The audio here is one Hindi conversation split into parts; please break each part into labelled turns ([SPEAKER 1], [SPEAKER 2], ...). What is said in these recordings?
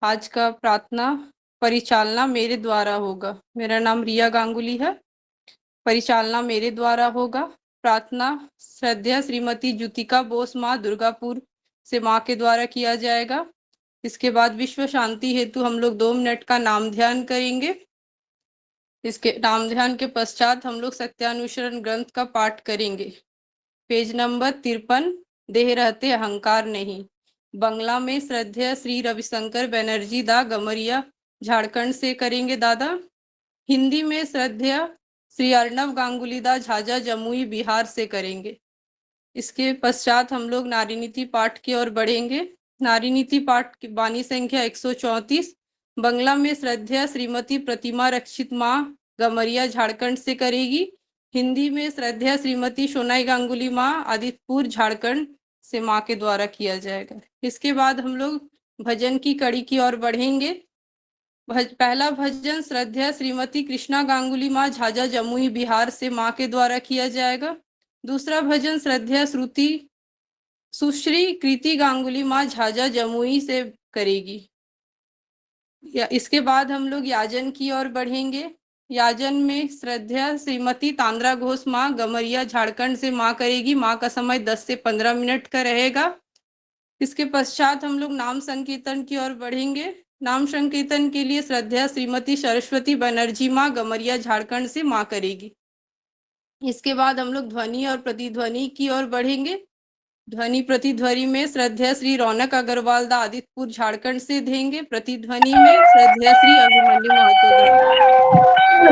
[SPEAKER 1] आज का प्रार्थना परिचालना मेरे द्वारा होगा। मेरा नाम रिया गांगुली है। परिचालना मेरे द्वारा होगा। प्रार्थना श्रद्धेय श्रीमती ज्योतिका बोस माँ दुर्गापुर से माँ के द्वारा किया जाएगा। इसके बाद विश्व शांति हेतु हम लोग 2 मिनट का नाम ध्यान करेंगे। इसके नाम ध्यान के पश्चात हम लोग सत्यानुसरण ग्रंथ का पाठ करेंगे। पेज नंबर 53, देह रहते अहंकार नहीं। बंगला में श्रद्धेय श्री रविशंकर बनर्जी दा गमरिया झारखंड से करेंगे दादा। हिंदी में श्रद्धेय श्री अर्णव गांगुली दा झाझा जमुई बिहार से करेंगे। इसके पश्चात हम लोग नारी नीति पाठ की ओर बढ़ेंगे। नारी नीति पाठ की बानी संख्या 134 बंगला में श्रद्धेय श्रीमती प्रतिमा रक्षित माँ गमरिया झारखंड से करेगी। हिंदी में श्रद्धेय श्रीमती सोनाई गांगुली माँ आदित्यपुर झारखंड से माँ के द्वारा किया जाएगा। इसके बाद हम लोग भजन की कड़ी की ओर बढ़ेंगे। पहला भजन श्रद्धेय श्रीमती कृष्णा गांगुली माँ झाझा जमुई बिहार से माँ के द्वारा किया जाएगा। दूसरा भजन श्रद्धेय सुश्री कृति गांगुली माँ झाझा जमुई से करेगी। इसके बाद हम लोग याजन की ओर बढ़ेंगे। याजन में श्रद्धेय श्रीमती तांद्रा घोष माँ गमरिया झारखंड से माँ करेगी। माँ का समय 10 से 15 मिनट का रहेगा। इसके पश्चात हम लोग नाम संकीर्तन की ओर बढ़ेंगे। नाम संकीर्तन के लिए श्रद्धेय श्रीमती सरस्वती बनर्जी माँ गमरिया झारखंड से माँ करेगी। इसके बाद हम लोग ध्वनि और प्रतिध्वनि की ओर बढ़ेंगे। ध्वनि प्रतिध्वनि में श्रद्धेय श्री रौनक अग्रवाल दा आदित्यपुर झारखंड से देंगे। प्रतिध्वनि में श्रद्धेय श्री अभिमन्यु महतो दा।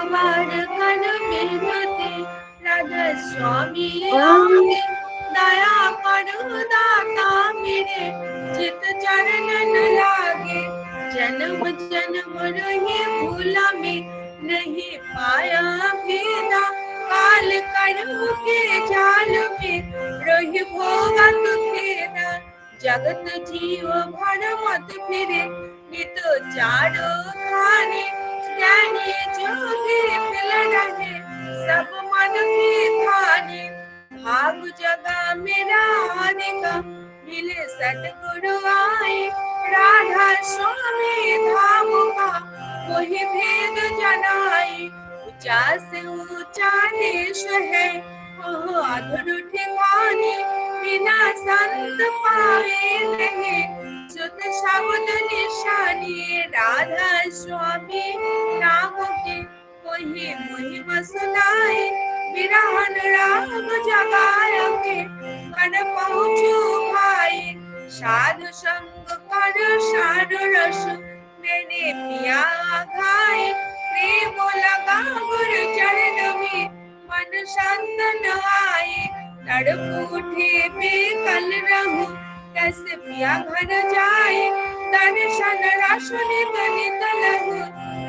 [SPEAKER 2] बार कन बिनती राधा स्वामी आके दया करो दाता मेरे चित चरणन लागे। जन्म जन्म रही भूला में नहीं पाया भेदा काल कर्म के जाल में रही भोगत खेदा। जगत जीव भर मत फिरे नित चारो खाने ज्ञानी जोगी मिल रहे सब मन की खाने। भाग जगा मेरा का मिले सतगुरु आए राधा स्वामी धाम का वही भेद जनाए। ऊंचा से ऊंचा देश है वह अधुर ठिकाने बिना संत पावे नहीं सुत शब्द निशानी। राधा स्वामी नाम के वही महिमा सुनाए विरहन राग जगाय के मन पहुँचू भाई। साधु संग कर सार रस मैंने पिया खाए प्रेम लगा गुरु चरण में मन शांत न आए। तड़प उठे बेकल रहूं कैसे पिया घर जाए दर्शन रस नित नित लहू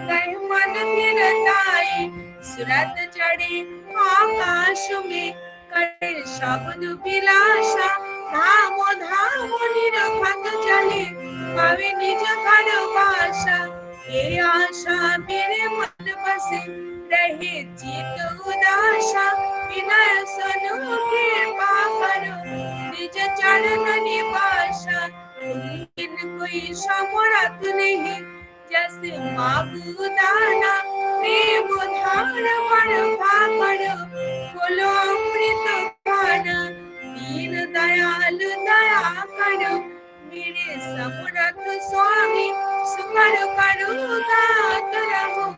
[SPEAKER 2] कह मन फिरताए। सुरत चढ़े आकाश में करे शब्द विलासा धाम धाम निरखत चले पावे निज घर बासा। ये आशा मेरे मन बसे रहे चित उदासा विनय सुनो कृपा करो निज चरण निवासा। बिन कोई समरथ नहीं जैसे मांगू दाना प्रेम धार बरपा करो बोलो अमृत पाना। दीन दयाल दया करो मेरे समरथ स्वामी सुकर करो गात रहो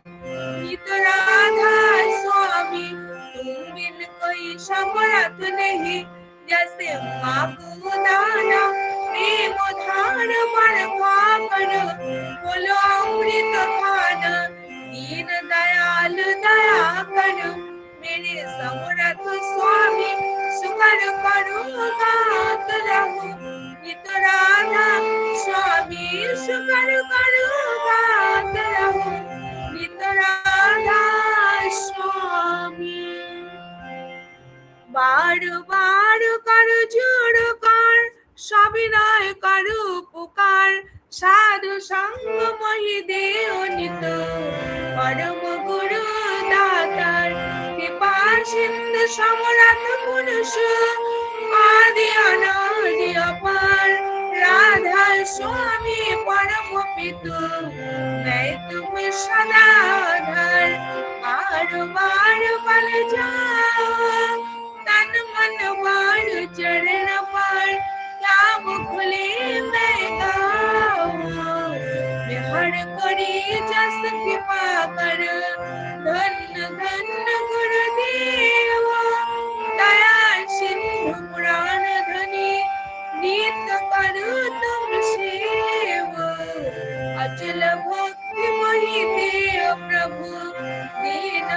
[SPEAKER 2] नित राधा स्वामी। तुम बिन कोई समरथ नहीं जैसे मांगू दाना प्रेम धार बरपा करो बोलो अमृत पाना। दीन दयाल दया करो मेरे समरथ स्वामी सुकर करो गात रहो नित राधा स्वामी। सुकर करो गात रहो नित राधा स्वामी। বারবার করো জোড় কর সবিনয় করো উপকার সাধু সঙ্গ মহি দেও নিত পরম গুরু দাতার কৃপা সিন্ধু সমরাত পুরুষ আদি অনাদি অপার রাধা স্বামী পরম পিতু मैं तुम सदा आधार बार बार बल जाओ तन मन बार चरण पार क्या मुखले मैं गाऊं मैं हर करी जस कृपा कर धन धन गुरुदेव दया सिंधु पुराण धनी नित करो तुम सेवा अचल भक्ति मही देव प्रभु दीन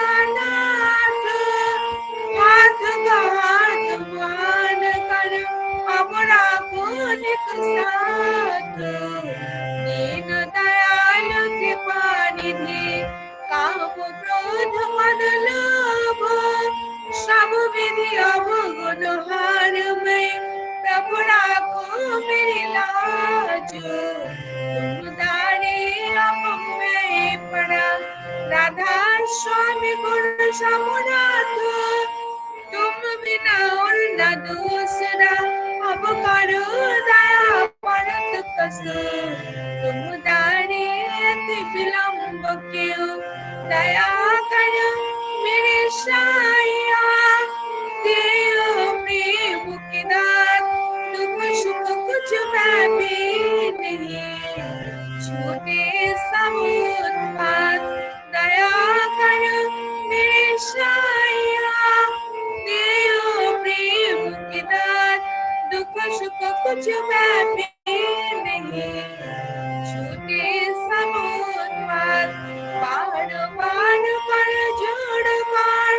[SPEAKER 2] अधीनानाथ हाथ का हाथ मान कर अपना कोनिक साथ दीन दयाल कृपा निधि काम क्रोध मन लोभ सब विधि अवगुण हार में प्रभु राखो मेरी लाज तुम दारे अब मैं पड़ा राधा स्वामी गुरु समुनाथ तुम बिना और न दूसरा अब करो दया परत कसो तुम दारे अति विलंब क्यों दया करो मेरे साया देव प्रेम की दात दुख सुख कुछ मैं भी नहीं छूटे सब उत्पात दया करो मेरे साया देव प्रेम की दात दुख सुख कुछ मैं भी नहीं छूटे सब उत्पात बार बार कर जोड़ कर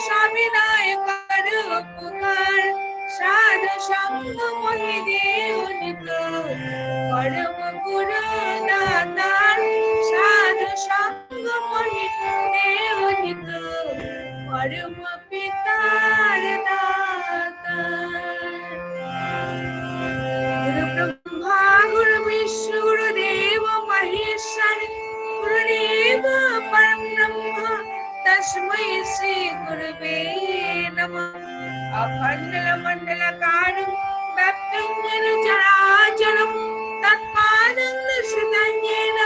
[SPEAKER 2] स्वामिनाय कर उपकार साधु संग मही देव नित परम गुरु दातार साधु संग मही देव नित परम पितार दातार गुरु ब्रह्मा गुरु विष्णु गुरुदेव महेश्वर गुरुदेव परम ब्रह्म तस्मै श्री गुरुवे नमः अखंडल मंडलकारं व्याप्तं येन चराचरं तत्पादं दर्शितं येन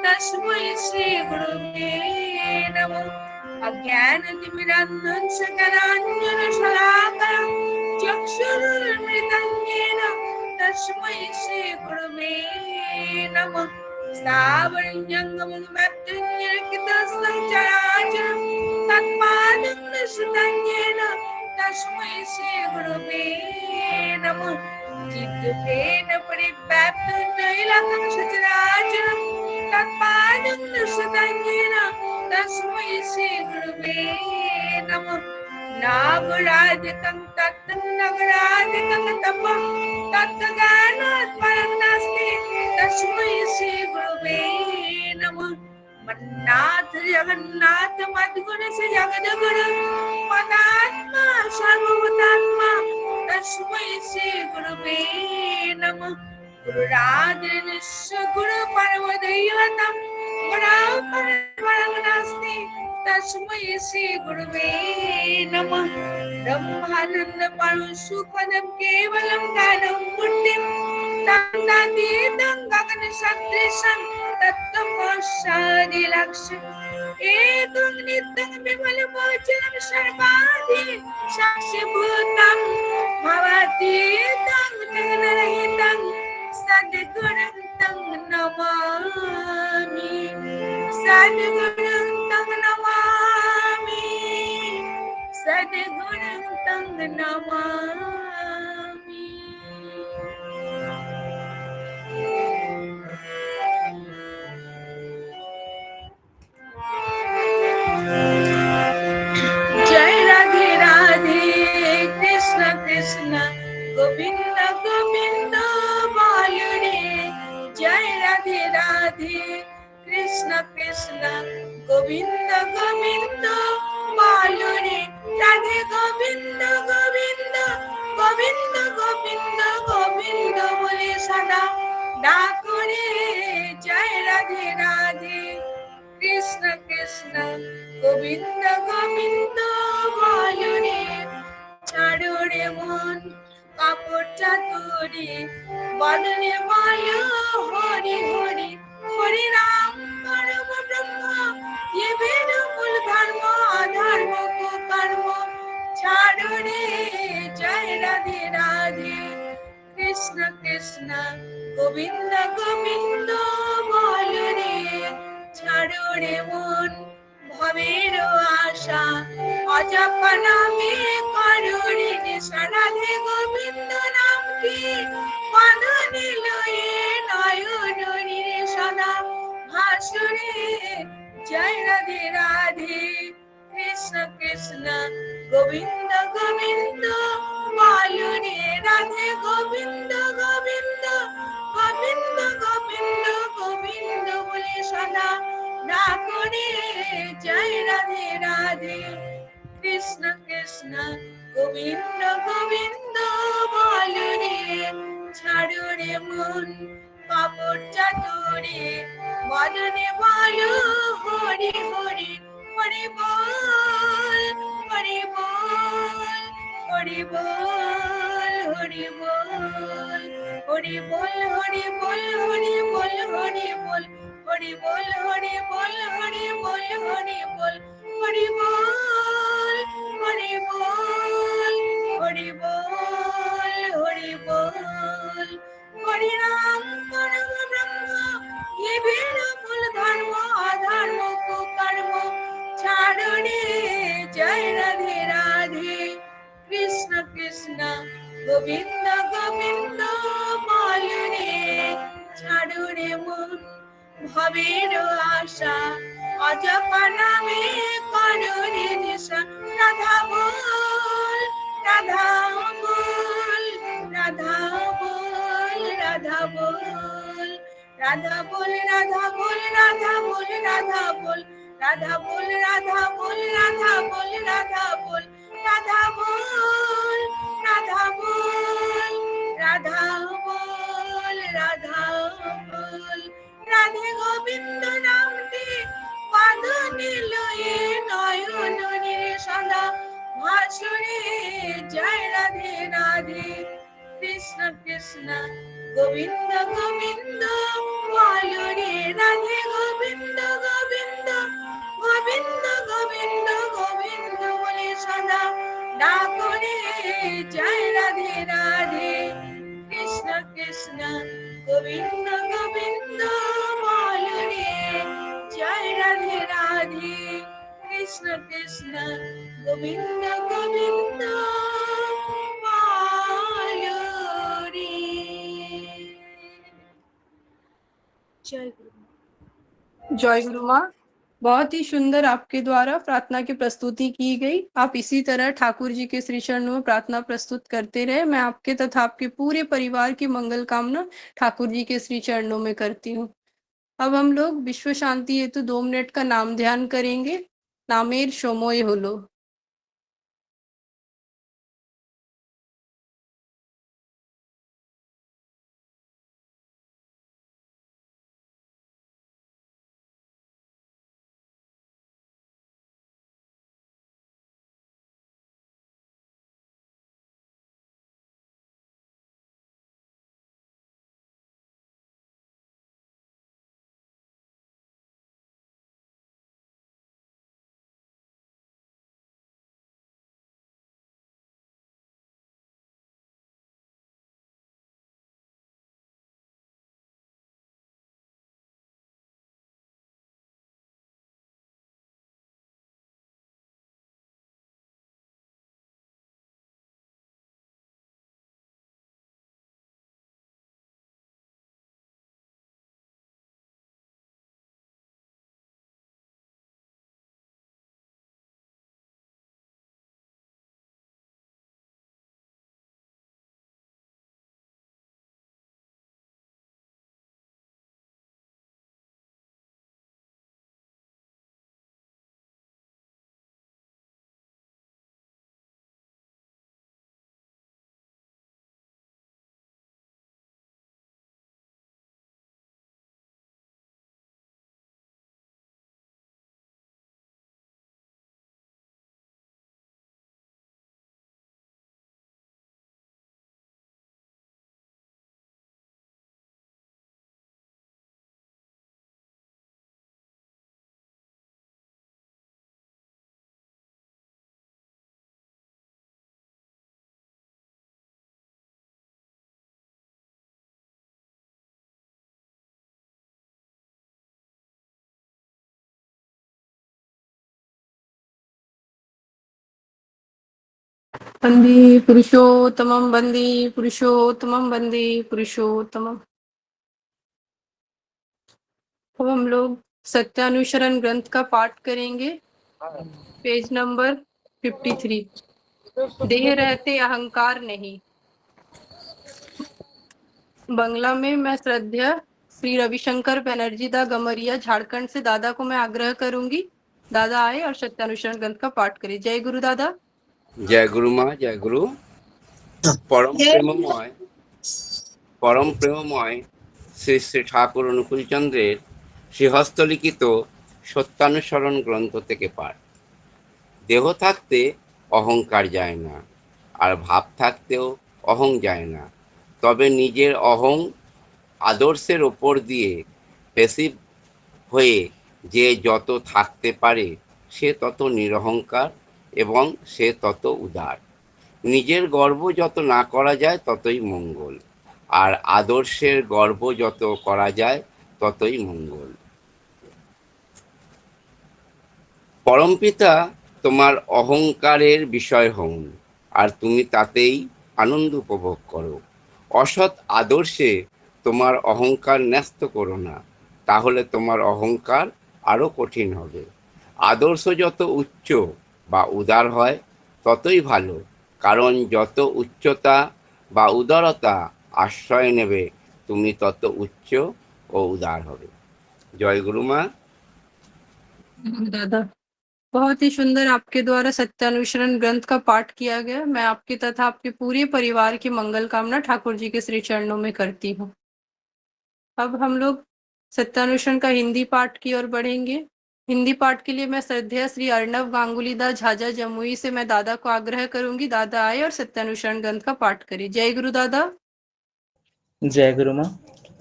[SPEAKER 2] तस्मै श्री गुरुवे नमः अज्ञानतिमिरान्धस्य ज्ञानाञ्जनशलाकया चक्षुरुन्मिलितं येन तस्मै श्री गुरुवे नमः स्थावरं जङ्गमं व्याप्तं येन तस्मै चराचरं तत्पादं दर्शितं येन तस्मै श्री गुरुवे नमः चित्तेन परिव्याप्तं त्रैलोक्यं सचराचरं तत्पादं दर्शितं येन तस्मै श्री गुरुवे नमः नागराधिकं तत्तं नगराधिकं तपः तत्त्वज्ञानात् परं नास्ति तस्मै श्री गुरुवे नमः मन्नाथ जगन्नाथ मद्गुण से जगद्गुरु मदात्मा सर्वभूतात्मा तस्मै श्री गुरुवे नमः गुरुरादिर्निश्च गुरु परमदैवतं गुरौ परं नास्ति तस्मै श्री गुरुवे नमः ब्रह्मानंद परम सुखदं केवलं ज्ञानं मूर्तिं तन्नातीतं गगन सदृशं तत्त्वमोक्षादिलक्ष्यम् एकं नित्यं विमलमोचनं सर्वादि साक्षिभूतं भवतीतं विघ्नरहितं सद्गुरुं तं नमामि सद्गुरुं तं नमामि सद्गुरुं तं नमामि जय राधे राधे कृष्ण कृष्ण गोविंद गोविंद बोलो रे जय राधे राधे कृष्ण कृष्ण गोविंद गोविंद बोलो रे রাধে গোবিন্দ গোবিন্দ গোবিন্দ গোবিন্দ গোবিন্দ বলে সদা ডাকো রে জয় রাধে রাধে কৃষ্ণ কৃষ্ণ গোবিন্দ গোবিন্দ বলো রে ছাড়ো রে মন কাপড় চাতুরি বদনে বলো হরি হরি হরি রাম পরম ব্রহ্ম ये वेद मूल धर्म अधर्म को कर्म ছাড়ো রে জয় রাধে রাধে কৃষ্ণ কৃষ্ণ গোবিন্দ গোবিন্দ বলো রে ছাড়ো রে মন ভবের আশা অজপা নামে করো রে নেশা রাধে গোবিন্দ নাম কি বাঁধনে লয়ে নয়ন রে সদা ভাসুরে জয় রাধে রাধে কৃষ্ণ কৃষ্ণ গোবিন্দ গোবিন্দ বলো রে রাধে গোবিন্দ গোবিন্দ গোবিন্দ গোবিন্দ গোবিন্দ বলে সদা ডাকো রে জয় রাধে রাধে কৃষ্ণ কৃষ্ণ গোবিন্দ গোবিন্দ বলো রে ছাড়ো রে মন কাপড় চাতুরি বদনে বলো হরি হরি হরি বল হরি বল হরি বল হরি বল হরি বল হরি বল হরি বল হরি বল হরি বল হরি বল হরি বল হরি বল হরি বল হরি বল হরি বল হরি বল হরি রাম পরম ব্রহ্ম ये वेद मूल धर्म अधर्म को कर्म ছাড়ো রে জয় রাধে রাধে কৃষ্ণ কৃষ্ণ গোবিন্দ গোবিন্দ বলো রে ছাড়ো রে মন ভবের আশা অজপা নামে করো রে নেশা রাধা বল রাধা বল রাধা বল রাধা বল রাধা বল রাধা বল রাধা বল রাধা বল রাধা বল রাধা বল রাধা বল রাধা বল রাধা বল রাধা বল রাধা বল রাধা বল রাধে গোবিন্দ নামটি বাঁধনে লয়ে নয়ন রে সদা ভাসুরে জয় রাধে রাধে কৃষ্ণ কৃষ্ণ গোবিন্দ গোবিন্দ বলো রে রাধে গোবিন্দ গোবিন্দ গোবিন্দ গোবিন্দ গোবিন্দ বলে সদা ডাকো রে জয় রাধে রাধে কৃষ্ণ কৃষ্ণ গোবিন্দ গোবিন্দ বলো রে জয় রাধে রাধে কৃষ্ণ কৃষ্ণ গোবিন্দ গোবিন্দ বলো রে जय गुरु
[SPEAKER 1] जय गुरु माँ। बहुत ही सुंदर आपके द्वारा प्रार्थना की प्रस्तुति की गई। आप इसी तरह ठाकुर जी के श्री चरणों में प्रार्थना प्रस्तुत करते रहे। मैं आपके तथा आपके पूरे परिवार की मंगल कामना ठाकुर जी के श्री चरणों में करती हूँ। अब हम लोग विश्व शांति हेतु 2 मिनट का नाम ध्यान करेंगे। नामेर সময় হলো। वंदे पुरुषोत्तमं वंदे पुरुषोत्तमं वंदे पुरुषोत्तमं। अब हम लोग सत्यानुसरण ग्रंथ का पाठ करेंगे। Page number 53। देह रहते अहंकार नहीं। बंगला में मैं श्रद्धेय श्री रविशंकर बनर्जी दा गमरिया झारखंड से दादा को मैं आग्रह करूंगी, दादा आए और सत्यानुसरण ग्रंथ का पाठ करें। जय गुरु दादा।
[SPEAKER 3] जय गुरु माँ, जय गुरु। परम प्रेममय শ্রী শ্রী ঠাকুর অনুকূলচন্দ্রের শ্রীহস্তলিখিত সত্যানুসরণ গ্রন্থ থেকে পাঠ। দেহ থাকতে অহংকার যায় না, আর ভাব থাকতেও অহং যায় না। তবে নিজের অহং আদর্শের ওপর দিয়ে পেসিভ হয়ে যে যত থাকতে পারে সে তত নিরহংকার এবং সে তত উদার। নিজের গর্ব যত না করা যায় ততই মঙ্গল, আর আদর্শের গর্ব যত করা যায় ততই মঙ্গল। পরমপিতা তোমার অহংকারের বিষয় হন, আর তুমি তাতেই আনন্দ উপভোগ করো। অসৎ আদর্শে তোমার অহংকার ন্যস্ত করো না, তাহলে তোমার অহংকার আরো কঠিন হবে। আদর্শ যত উচ্চ বা উদার হয় ততই ভালো, কারণ যত উচ্চতা বা উদারতা আশ্রয় নেবে তুমি তত উচ্চ ও উদার হবে। জয় গুরু মা।
[SPEAKER 1] दादा, बहुत ही सुंदर आपके द्वारा सत्यानुसरण ग्रंथ का पाठ किया गया। मैं आपके तथा आपके पूरे परिवार की मंगल कामना ठाकुर जी के श्री चरणों में करती हूँ। अब हम लोग सत्यानुसरण का हिंदी पाठ की ओर बढ़ेंगे। हिंदी पाठ के लिए मैं श्रद्धेय श्री अर्णव गांगुली दा झाझा जमुई से मैं दादा को आग्रह करूंगी, दादा आए और सत्यानुसरण ग्रंथ का पाठ करें। जय गुरु दादा।
[SPEAKER 4] जय गुरु माँ।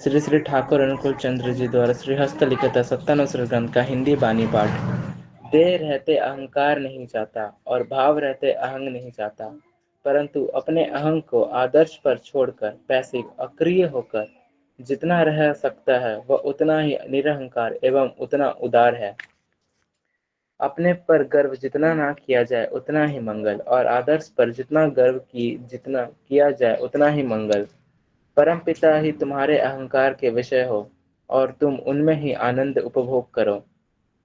[SPEAKER 4] श्री श्री ठाकुर अनुकूल चंद्र जी द्वारा श्री हस्तलिखित सत्यानुसरण ग्रंथ का हिंदी बानी पाठ। देह रहते अहंकार नहीं चाहता और भाव रहते अहंग नहीं चाहता, परंतु अपने अहंग को आदर्श पर छोड़कर पैसिव अक्रिय होकर जितना रह सकता है वह उतना ही निरहंकार एवं उतना उदार है। अपने पर गर्व जितना ना किया जाए उतना ही मंगल, और आदर्श पर जितना जितना किया जाए उतना ही मंगल। परमपिता ही तुम्हारे अहंकार के विषय हो और तुम उनमें ही आनंद उपभोग करो।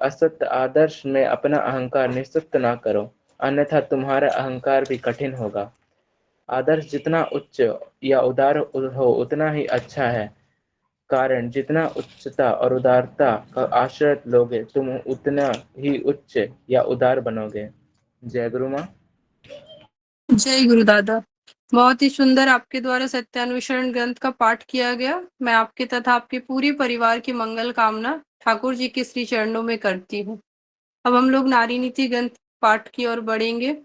[SPEAKER 4] असत्य आदर्श में अपना अहंकार निश्चित ना करो, अन्यथा तुम्हारा अहंकार भी कठिन होगा। आदर्श जितना उच्च या उदार हो उतना ही अच्छा है, कारण जितना उच्चता और उदारता का आश्रय लोगे तुम उतना ही उच्च या उदार बनोगे। जय गुरु माँ।
[SPEAKER 1] जय गुरु दादा, बहुत ही सुंदर आपके द्वारा सत्यानुसरण ग्रंथ का पाठ किया गया। मैं आपके तथा आपके पूरे परिवार की मंगल कामना ठाकुर जी के श्री चरणों में करती हूँ। अब हम लोग नारी नीति ग्रंथ पाठ की ओर बढ़ेंगे।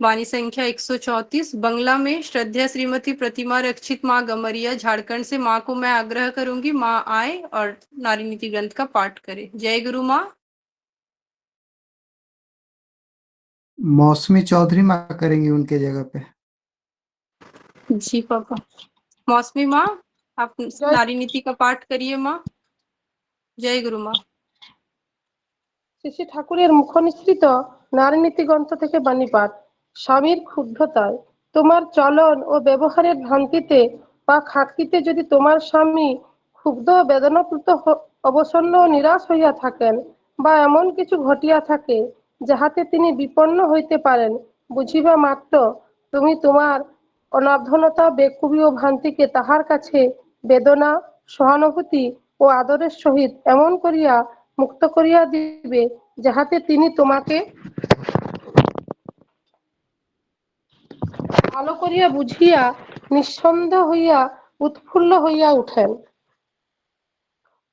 [SPEAKER 1] वाणी संख्या 134। बंगला में श्रद्धेय श्रीमती प्रतिमा रक्षित माँ गमरिया झारखंड से माँ को मैं आग्रह करूंगी, माँ आए और नारी नीति ग्रंथ का पाठ करे। जय गुरु माँ।
[SPEAKER 5] मौसमी चौधरी माँ करेंगी उनके जगह पे।
[SPEAKER 1] जी पापा। मौसमी माँ, आप नारी नीति का पाठ करिए माँ। जय गुरु माँ।
[SPEAKER 6] শ্রী শ্রী ঠাকুরের মুখনিসৃত নারীনীতি গ্রন্থ থেকে বাণী পাঠ। স্বামীর ক্ষুব্ধতায় তোমার চলন ও ব্যবহারের ভ্রান্তিতে বা খাটতিতে যদি তোমার স্বামী ক্ষুব্ধ ও বেদনাপ্লুত অবসন্ন ও নিরাশ হইয়া থাকেন, বা এমন কিছু ঘটিয়া থাকে যাহাতে তিনি বিপন্ন হইতে পারেন, বুঝিবা মাত্র তুমি তোমার অনার্ধনতা বেকুবি ও ভ্রান্তিকে তাহার কাছে বেদনা, সহানুভূতি ও আদরের সহিত এমন করিয়া মুক্ত করিয়া দিবে যাহাতে তিনি তোমাকে ভালো করিয়া বুঝিয়া নিঃসন্দেহ হইয়া উৎফুল্ল হইয়া উঠেন।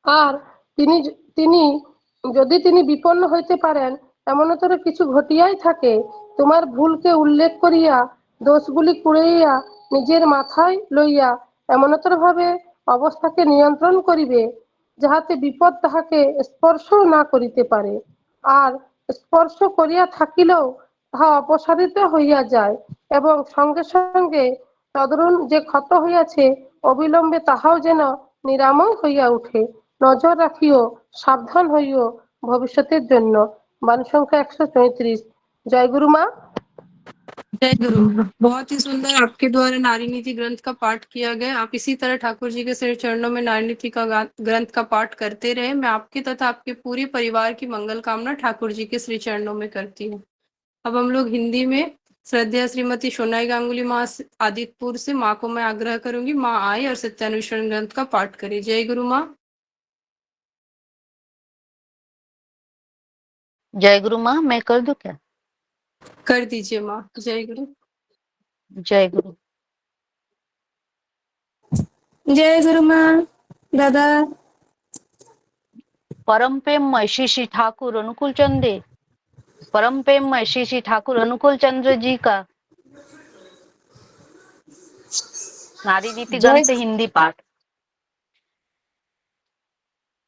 [SPEAKER 6] আর তিনি তিনি যদি তিনি বিপন্ন হইতে পারেন এমনতর কিছু ঘটিয়াই থাকে, তোমার ভুলকে উল্লেখ করিয়া দোষগুলি কুড়াইয়া নিজের মাথায় লইয়া এমনতর ভাবে অবস্থাকে নিয়ন্ত্রণ করিবে যাহাতে বিপদ তাহাকে স্পর্শ না করিতে পারে, আর স্পর্শ করিয়া থাকিলেও তাহা অপসারিত হইয়া যায় এবং সঙ্গে সঙ্গে তদরুণ যে ক্ষত হইয়াছে অবিলম্বে তাহাও যেন নিরাময় হইয়া উঠে। নজর রাখিও, সাবধান হইও ভবিষ্যতের জন্য। বাণী সংখ্যা 134। জয় গুরু মা।
[SPEAKER 1] जय गुरु। बहुत ही सुंदर आपके द्वारा नारी नीति ग्रंथ का पाठ किया गया। आप इसी तरह ठाकुर जी के श्री चरणों में नारी नीति का ग्रंथ का पाठ करते रहे। मैं आपके तथा आपके पूरे परिवार की मंगल कामना ठाकुर जी के श्री चरणों में करती हूँ। अब हम लोग हिंदी में श्रद्धा श्रीमती सोनाई गांगुली माँ आदित्यपुर से माँ को मैं आग्रह करूंगी, माँ आए और सत्यान्वेषण ग्रंथ का पाठ करे। जय गुरु माँ।
[SPEAKER 7] जय गुरु माँ, मैं कर दूं क्या?
[SPEAKER 1] कर दीजिए माँ। जय गुरु।
[SPEAKER 7] जय गुरु।
[SPEAKER 1] जय गुरु माँ। दादा।
[SPEAKER 7] परम प्रेममय श्री श्री ठाकुर अनुकूल चंद्र, परम प्रेममय श्री श्री ठाकुर अनुकूल चंद्र जी का नारी नीति ग्रंथ हिंदी पाठ।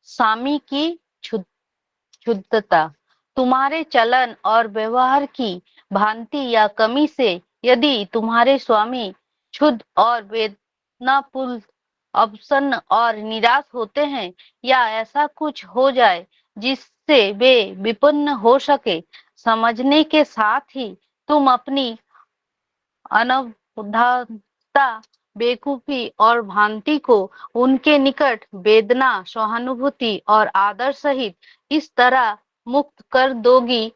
[SPEAKER 7] स्वामी की शुद्धता। तुम्हारे चलन और व्यवहार की भ्रांति या कमी से यदि तुम्हारे स्वामी शुद्ध और वेदनापूर्ण, अवसन्न और निराश होते हैं, या ऐसा कुछ हो जाए जिससे वे विपन्न हो सके, समझने के साथ ही तुम अपनी अनवधानता, बेवकूफी और भ्रांति को उनके निकट वेदना, सहानुभूति और आदर सहित इस तरह मुक्त कर दोगी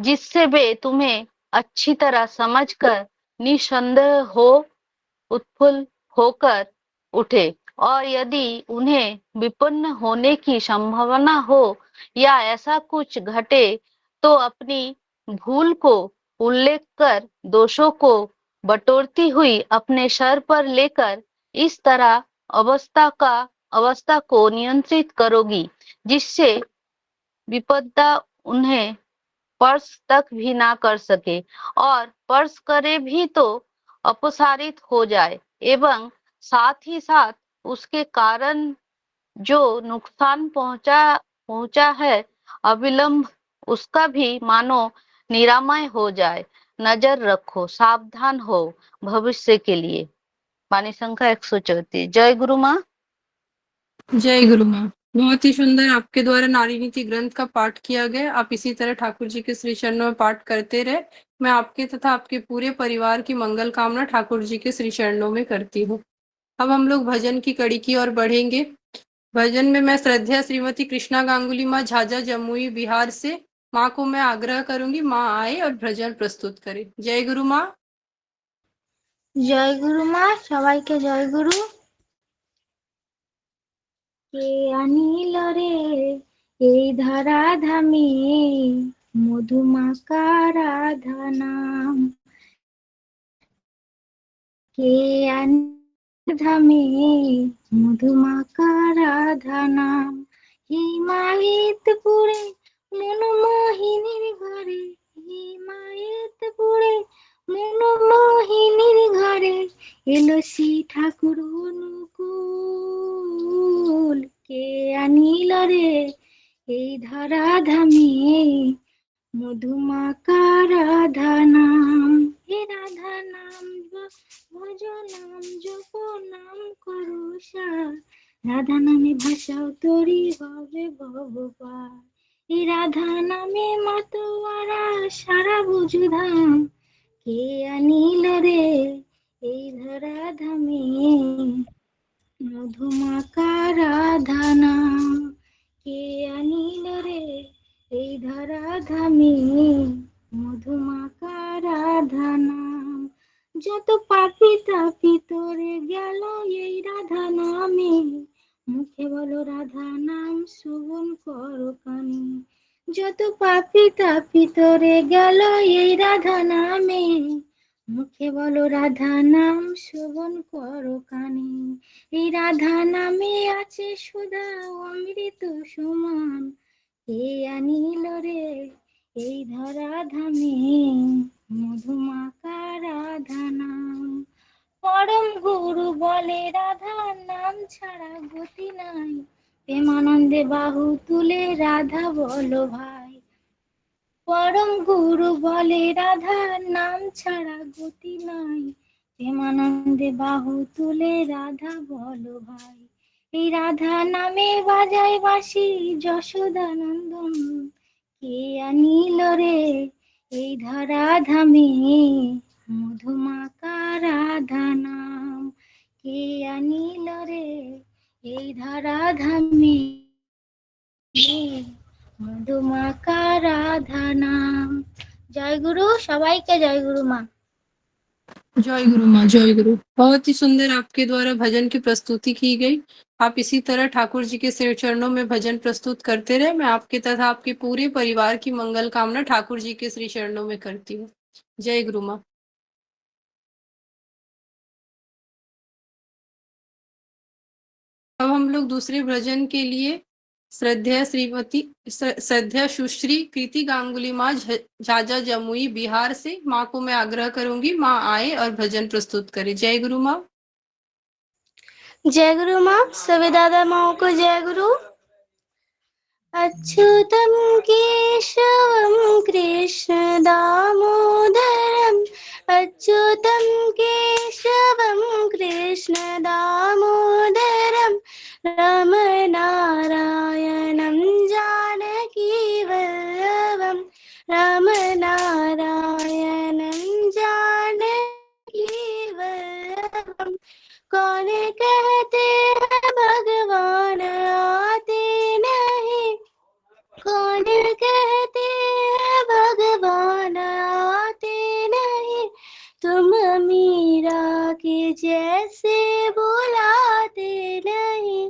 [SPEAKER 7] जिससे वे तुम्हें अच्छी तरह समझकर निसंदेह हो उत्फुल्ल होकर उठे। और यदि उन्हें विपन्न होने की संभावना हो या ऐसा कुछ घटे तो अपनी भूल को उल्लेख कर दोषों को बटोरती हुई अपने सर पर लेकर इस तरह अवस्था को नियंत्रित करोगी जिससे विपदा उन्हें स्पर्श तक भी ना कर सके, और स्पर्श करे भी तो अपसारित हो जाए, एवं साथ ही साथ उसके कारण जो नुकसान पहुंचा है अविलंब उसका भी मानो निरामय हो जाए। नजर रखो, सावधान हो भविष्य के लिए। वाणी संख्या 134। जय गुरु माँ।
[SPEAKER 1] जय गुरु माँ। बहुत ही सुंदर आपके द्वारा नारी नीति ग्रंथ का पाठ किया गया। आप इसी तरह ठाकुर जी के श्री चरणों में पाठ करते रहे। मैं आपके तथा आपके पूरे परिवार की मंगल कामना ठाकुर जी के श्री चरणों में करती हूँ। अब हम लोग भजन की कड़ी की ओर बढ़ेंगे। भजन में मैं श्रद्धा श्रीमती कृष्णा गांगुली माँ झाझा जमुई बिहार से माँ को मैं आग्रह करूंगी, माँ आए और भजन प्रस्तुत करे। जय गुरु माँ।
[SPEAKER 2] जय गुरु माँ, सबाइके जय गुरु। কে আনিল রে এই ধরা ধামে মধুমাকার রাধানাম, কে আনিল ধামে মধুমাকার রাধানাম, হিমায়িতপুরে মনমোহিনীর ঘরে, হিমায়িতপুরে মনমোহিনীর ঘরে এলো শ্রী ঠাকুর অনুকূল, কে আনিল রে এই ধরা ধামে মধুমাকার রাধানাম। হে রাধা নাম ভজ নাম জপ নাম করো সার, রাধা নামে ভাষাও তরি হবে ভবপার। এই রাধা নামে মাতোয়ারা সারা বুঝুধাম, কে আনিল রে এই ধরা ধামে মধুমাকার রাধানাম, কে আনিল রে এই ধরা ধামে মধুমাকার রাধানাম। যত পাপি তাপি তোরে গেল এই রাধা নামে, মুখে বলো রাধা নাম শ্রবণ করো কানে। যত পাপি তাপি তোরে গেল এই রাধা নামে, মুখে বলো রাধা নাম শ্রবণ করো কানে। এই রাধা নামে আছে সুধা অমৃত সমান, কে আনিল রে এই ধরা ধামে মধুমাকার রাধানাম। পরম গুরু বলে রাধার নাম ছাড়া গতি নাই, প্রেমানন্দে বাহু তুলে রাধা বলো ভাই। পরম গুরু বলে রাধার নাম ছাড়া গতি নাই, প্রেমানন্দে বাহু তুলে রাধা বলো ভাই। এই রাধা নামে বাজায় বাঁশি যশোদা নন্দন, কে আনিল রে এই ধরা ধামে মধুমাকা রাধা নাম কে আনিল রে এই ধরা ধামে মধুমাকা রাধা নাম। জয় গুরু, সবাইকে জয় গুরু মা।
[SPEAKER 1] जय गुरु माँ, जय गुरु। बहुत ही सुंदर आपके द्वारा भजन की प्रस्तुति की गई। आप इसी तरह ठाकुर जी के श्री चरणों में भजन प्रस्तुत करते रहे। मैं आपके तथा आपके पूरे परिवार की मंगल कामना ठाकुर जी के श्री चरणों में करती हूँ। जय गुरु माँ। अब हम लोग दूसरे भजन के लिए श्रद्धा सुश्री कृति गांगुली माँ झाझा जमुई बिहार से माँ को मैं आग्रह करूंगी, माँ आए और भजन प्रस्तुत करे। जय गुरु माँ।
[SPEAKER 2] जय गुरु माँ। सभी दादा माओ को जय गुरु। अच्युतं केशवं कृष्ण दामोदरम् अच्युतं केशवं कृष्ण दामोदरम् रामनारायणं जानकी वल्लभं रामनारायणं जानकी वल्लभम्। कौन कहते हैं भगवान आते नहीं कौन कहते हैं भगवान आते नहीं तुम मीरा के जैसे बुलाते नहीं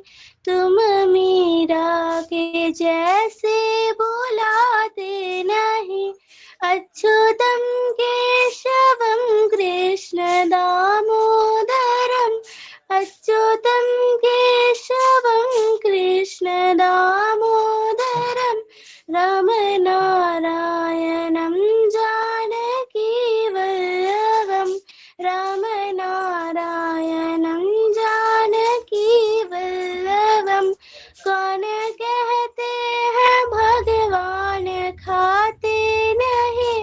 [SPEAKER 2] तुम मीरा के जैसे बुलाते नहीं। अच्युतं केशवं कृष्ण दामोदरम् अच्युतं केशवं कृष्ण दामोदरम् रामनारायणं जानकी वल्लभम् रामनारायणं जानकी वल्लभम्। कौन कहते हैं भगवान खाते नहीं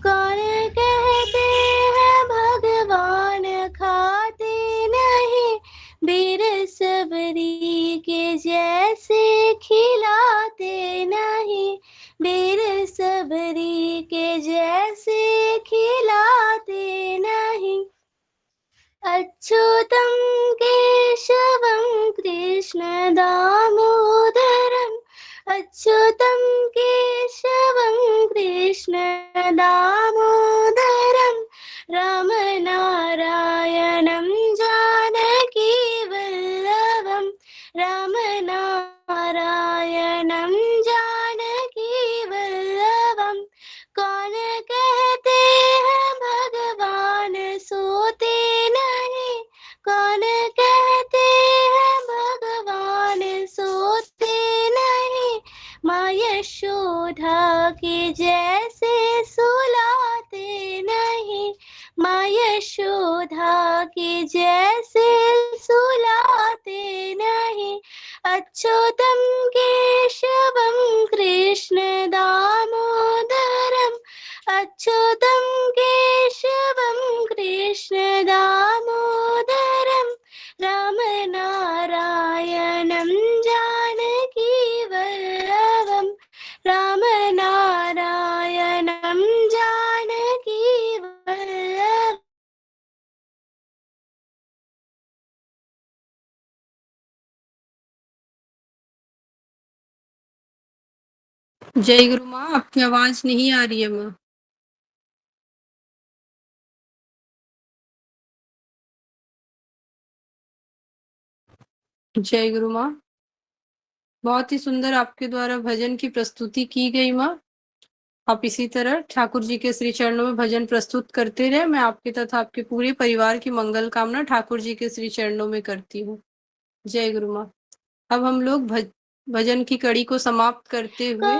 [SPEAKER 2] कौन कहते हैं भगवान खाते नहीं वीर सबरी के जैसे खिलाते नहीं वीर सबरी के जैसे खिलाते नहीं। अच्युतं केशवं कृष्ण दामोदरम् अच्युतं केशवं कृष्ण दामोदरम् रामनारायणं जानकी वल्लभम् रामनारायणं जानकी वल्लभम्। कौन कहते हैं भगवान सोते नहीं कौन कहते हैं भगवान सोते नहीं माँ यशोदा के जैसे सुलाते नहीं माँ यशोदा के जैसे सुलाते नहीं। अच्युतं केशवं कृष्ण दामोदरम् अच्युतं केशवं कृष्ण दामोदरम् रामनारायणं जानकी वल्लभम् रामनारायणं जानकी वल्लभम्।
[SPEAKER 1] जय गुरु माँ। आपकी आवाज नहीं आ रही है माँ। जय गुरु माँ। बहुत ही सुंदर आपके द्वारा भजन की प्रस्तुति की गई माँ। आप इसी तरह ठाकुर जी के श्री चरणों में भजन प्रस्तुत करते रहे। मैं आपके तथा आपके पूरे परिवार की मंगल कामना ठाकुर जी के श्री चरणों में करती हूँ। जय गुरु माँ। अब हम लोग भजन की कड़ी को समाप्त करते हुए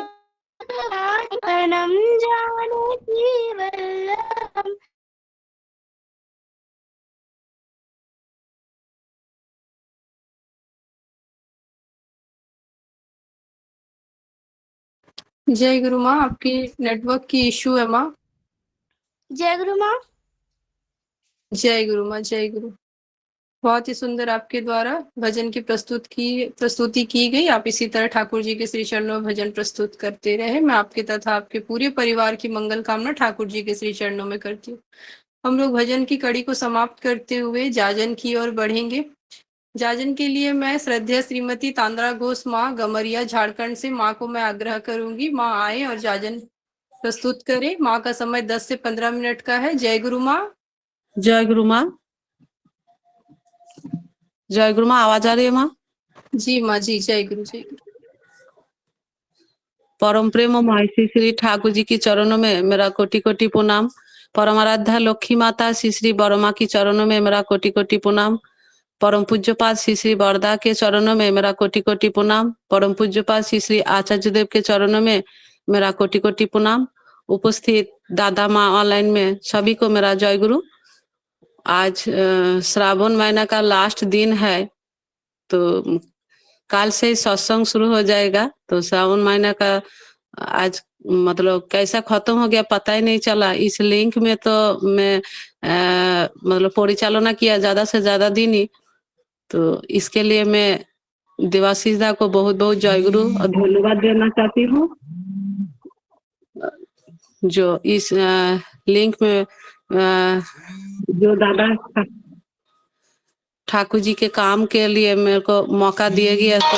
[SPEAKER 2] रामनारायणं जानकी वल्लभम्
[SPEAKER 1] जय गुरु माँ। आपकी नेटवर्क की इशू है माँ।
[SPEAKER 2] जय गुरु माँ।
[SPEAKER 1] जय गुरु माँ, जय गुरु। बहुत ही सुंदर आपके द्वारा भजन की प्रस्तुति की गई। आप इसी तरह ठाकुर जी के श्री चरणों में भजन प्रस्तुत करते रहे। मैं आपके तथा आपके पूरे परिवार की मंगल कामना ठाकुर जी के श्री चरणों में करती हूँ। हम लोग भजन की कड़ी को समाप्त करते हुए जाजन की ओर बढ़ेंगे। जाजन के लिए मैं श्रद्धेय श्रीमती तांद्रा घोष माँ गमरिया झारखंड से माँ को मैं आग्रह करूंगी, माँ आए और जाजन प्रस्तुत करें। माँ का समय 10 से 15 मिनट का है। जय गुरु माँ।
[SPEAKER 8] जय गुरु माँ। जय गुरु माँ, आवाज आ रही है माँ?
[SPEAKER 1] जी माँ जी, जय गुरु जय गुरु।
[SPEAKER 8] परम प्रेम माँ श्री श्री ठाकुर जी की चरणों में मेरा कोटि कोटि प्रणाम। परम आराध्या लक्ष्मी माता श्री श्री बरमा की चरणों में मेरा कोटि कोटि प्रणाम। परम पूज्यपाद श्री श्री बरदा के चरणों में मेरा कोटि कोटि प्रणाम। परम पूज्यपाद श्री श्री आचार्य देव के चरणों में मेरा कोटि कोटि प्रणाम। उपस्थित दादा माँ ऑनलाइन में सभी को मेरा जय गुरु। आज श्रावण महीना का लास्ट दिन है, तो काल से ही सत्संग शुरू हो जाएगा। तो श्रावण महीना का आज मतलब कैसा खत्म हो गया पता ही नहीं चला। इस लिंक में तो मैं मतलब परिचालना किया ज्यादा से ज्यादा दिन ही, तो इसके लिए मैं देवाशीष दा को बहुत बहुत जय गुरु और धन्यवाद देना चाहती हूँ, जो इस लिंक में जो दादा ठाकुर जी के काम के लिए मेरे को मौका दिया गया, तो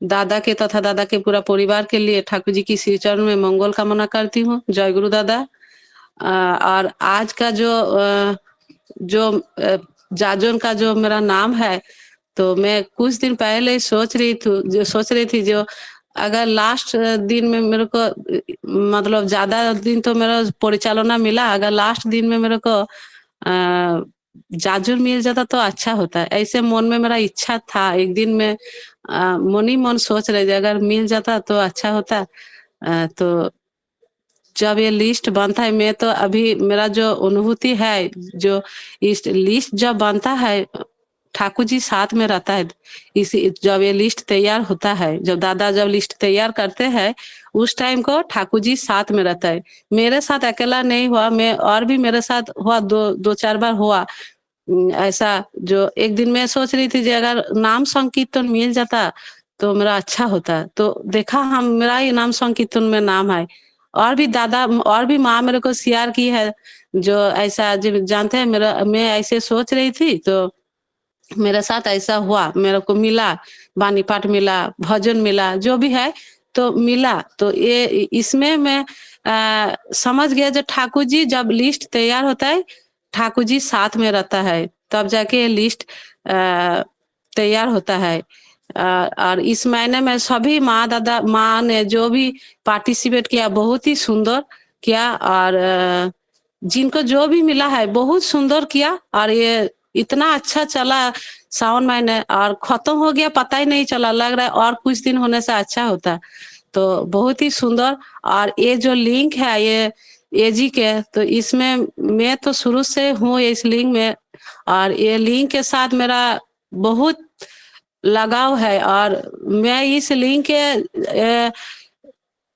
[SPEAKER 8] दादा के तथा दादा के पूरा परिवार के लिए ठाकुर जी की श्री चरण में मंगल कामना करती हूँ। जय गुरु दादा। और आज का जो जाजन का जो मेरा नाम है, तो मैं कुछ दिन पहले सोच रही थी जो अगर लास्ट दिन में मेरे को मतलब ज्यादा दिन तो मेरा परिचालना मिला, अगर लास्ट दिन में मेरे को जाजुर मिल जाता तो अच्छा होता है। ऐसे मन में मेरा इच्छा था। एक दिन में मन ही मन सोच रहे थे अगर मिल जाता तो अच्छा होता। तो जब ये लिस्ट बनता है, मैं तो अभी मेरा जो अनुभूति है, जो इस लिस्ट जब बनता है ठाकुर जी साथ में रहता है। इसी जब ये लिस्ट तैयार होता है, जब दादा जब लिस्ट तैयार करते हैं उस टाइम को ठाकुर जी साथ में रहता है। मेरे साथ अकेला नहीं हुआ, मैं और भी मेरे साथ हुआ, दो चार बार हुआ ऐसा। जो एक दिन मैं सोच रही थी कि अगर नाम संकीर्तन मिल जाता तो मेरा अच्छा होता। तो देखा मेरा ही नाम संकीर्तन में नाम है। और भी दादा और भी माँ मेरे को शेयर की है, जो ऐसा जब जानते हैं मैं ऐसे सोच रही थी तो मेरे साथ ऐसा हुआ, मेरे को मिला, बानी पाठ मिला, भजन मिला, जो भी है तो मिला। तो ये इसमें मैं समझ गया जो ठाकुर जी जब लिस्ट तैयार होता है ठाकुर जी साथ में रहता है, तब जाके ये लिस्ट तैयार होता है। और इस महीने में सभी दादा माँ ने जो भी पार्टिसिपेट किया बहुत ही सुंदर किया, और जिनको जो भी मिला है बहुत सुंदर किया। और ये इतना अच्छा चला सावन महीने, और खत्म हो गया पता ही नहीं चला, लग रहा है और कुछ दिन होने से अच्छा होता। तो बहुत ही सुंदर। और ये जो लिंक है ये एजी के, तो इसमें मैं तो शुरू से हूँ इस लिंक में, और ये लिंक के साथ मेरा बहुत लगाव है। और मैं इस लिंक के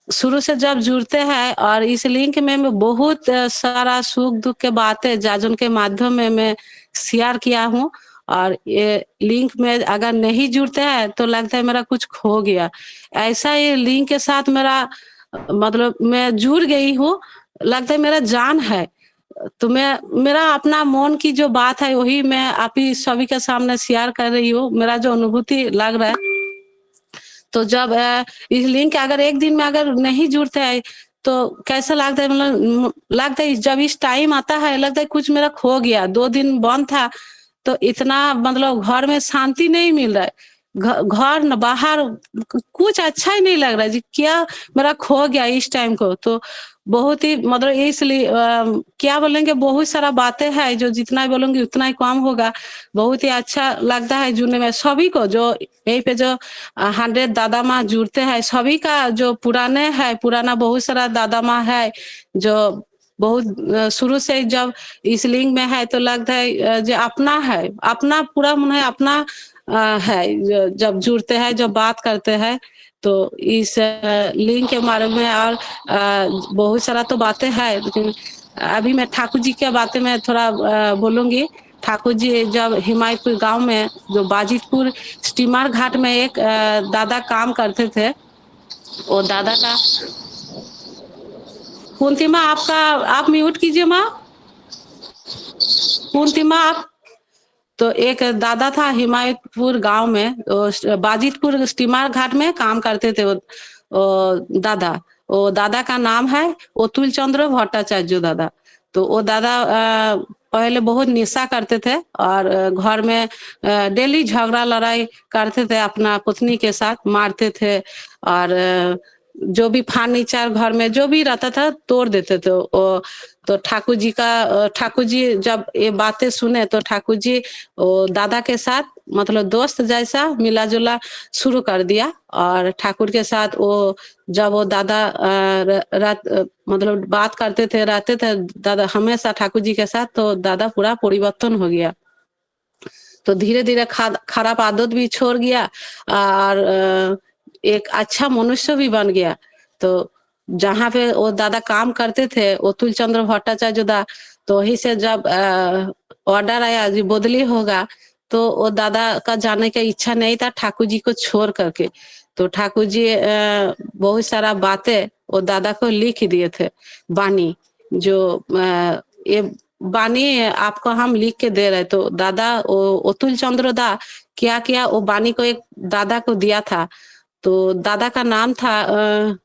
[SPEAKER 8] शुरू से जब जुड़ते हैं, और इस लिंक में मैं बहुत सारा सुख दुख के बातें जाजन के माध्यम में मैं शेयर किया हूँ। और ये लिंक में अगर नहीं जुड़ते हैं तो लगता है मेरा कुछ खो गया। ऐसा ये लिंक के साथ मेरा मतलब मैं जुड़ गई हूँ, लगता है मेरा जान है। तो मेरा अपना मन की जो बात है वही मैं आप ही सभी के सामने शेयर कर रही हूँ, मेरा जो अनुभूति लग रहा है। तो जब इस लिंक अगर एक दिन में अगर नहीं जुड़ते हैं तो कैसा लगता है, मतलब लगता है जब इस टाइम आता है लगता है कुछ मेरा खो गया। 2 दिन बंद था तो इतना मतलब घर में शांति नहीं मिल रहा है, घर न बाहर कुछ अच्छा ही नहीं लग रहा है जी, क्या मेरा खो गया इस टाइम को। तो बहुत ही मतलब इसलिए क्या बोलेंगे, बहुत सारा बातें हैं जो जितना बोलूंगी उतना ही कम होगा। बहुत ही अच्छा लगता है जुड़ने में सभी को, जो यहीं पे जो 100 दादा माँ जुड़ते हैं सभी का जो पुराने है, पुराना बहुत सारा दादा माँ है जो बहुत शुरू से जब इस लिंक में है तो लगता है जो अपना है, अपना पूरा मन है अपना है। जब जुड़ते हैं जब बात करते हैं तो इस लिंक के बारे में और बहुत सारा तो बातें है, लेकिन अभी मैं ठाकुर जी के बातें में थोड़ा बोलूंगी। ठाकुर जी जब हिमायतपुर गांव में जो बाजितपुर स्टीमर घाट में एक दादा काम करते थे, वो दादा का पूर्णिमा आपका आप म्यूट कीजिए माँ। पूर्णिमा आप तो एक दादा था हिमायतपुर गांव में, बाजितपुर स्टीमर घाट में काम करते थे दादा। वो दादा का नाम है अतुल चंद्र भट्टाचार्य दादा। तो वो दादा पहले बहुत निशा करते थे और घर में डेली झगड़ा लड़ाई करते थे, अपना पत्नी के साथ मारते थे और जो भी फर्नीचर घर में जो भी रहता था तोड़ देते थे। तो ठाकुर जी जब ये बातें सुने तो ठाकुर जी दादा के साथ मतलब दोस्त जैसा मिला जुला शुरू कर दिया। और ठाकुर के साथ जब वो दादा रात मतलब बात करते थे, रहते थे दादा हमेशा ठाकुर जी के साथ, तो दादा पूरा परिवर्तन हो गया। तो धीरे धीरे खराब आदत भी छोड़ गया और एक अच्छा मनुष्य भी बन गया। तो जहाँ पे वो दादा काम करते थे अतुल चंद्र भट्टाचार्य दादा, तो वहीं से जब ऑर्डर आया जी बदली होगा, तो वो दादा का जाने का इच्छा नहीं था ठाकुर जी को छोड़ करके। तो ठाकुर जी बहुत सारा बातें वो दादा को लिख दिए थे बानी, जो ये बानी आपको हम लिख के दे रहे। तो दादा अतुल चंद्र दा क्या किया, वो बानी को एक दादा को दिया था। तो दादा का नाम था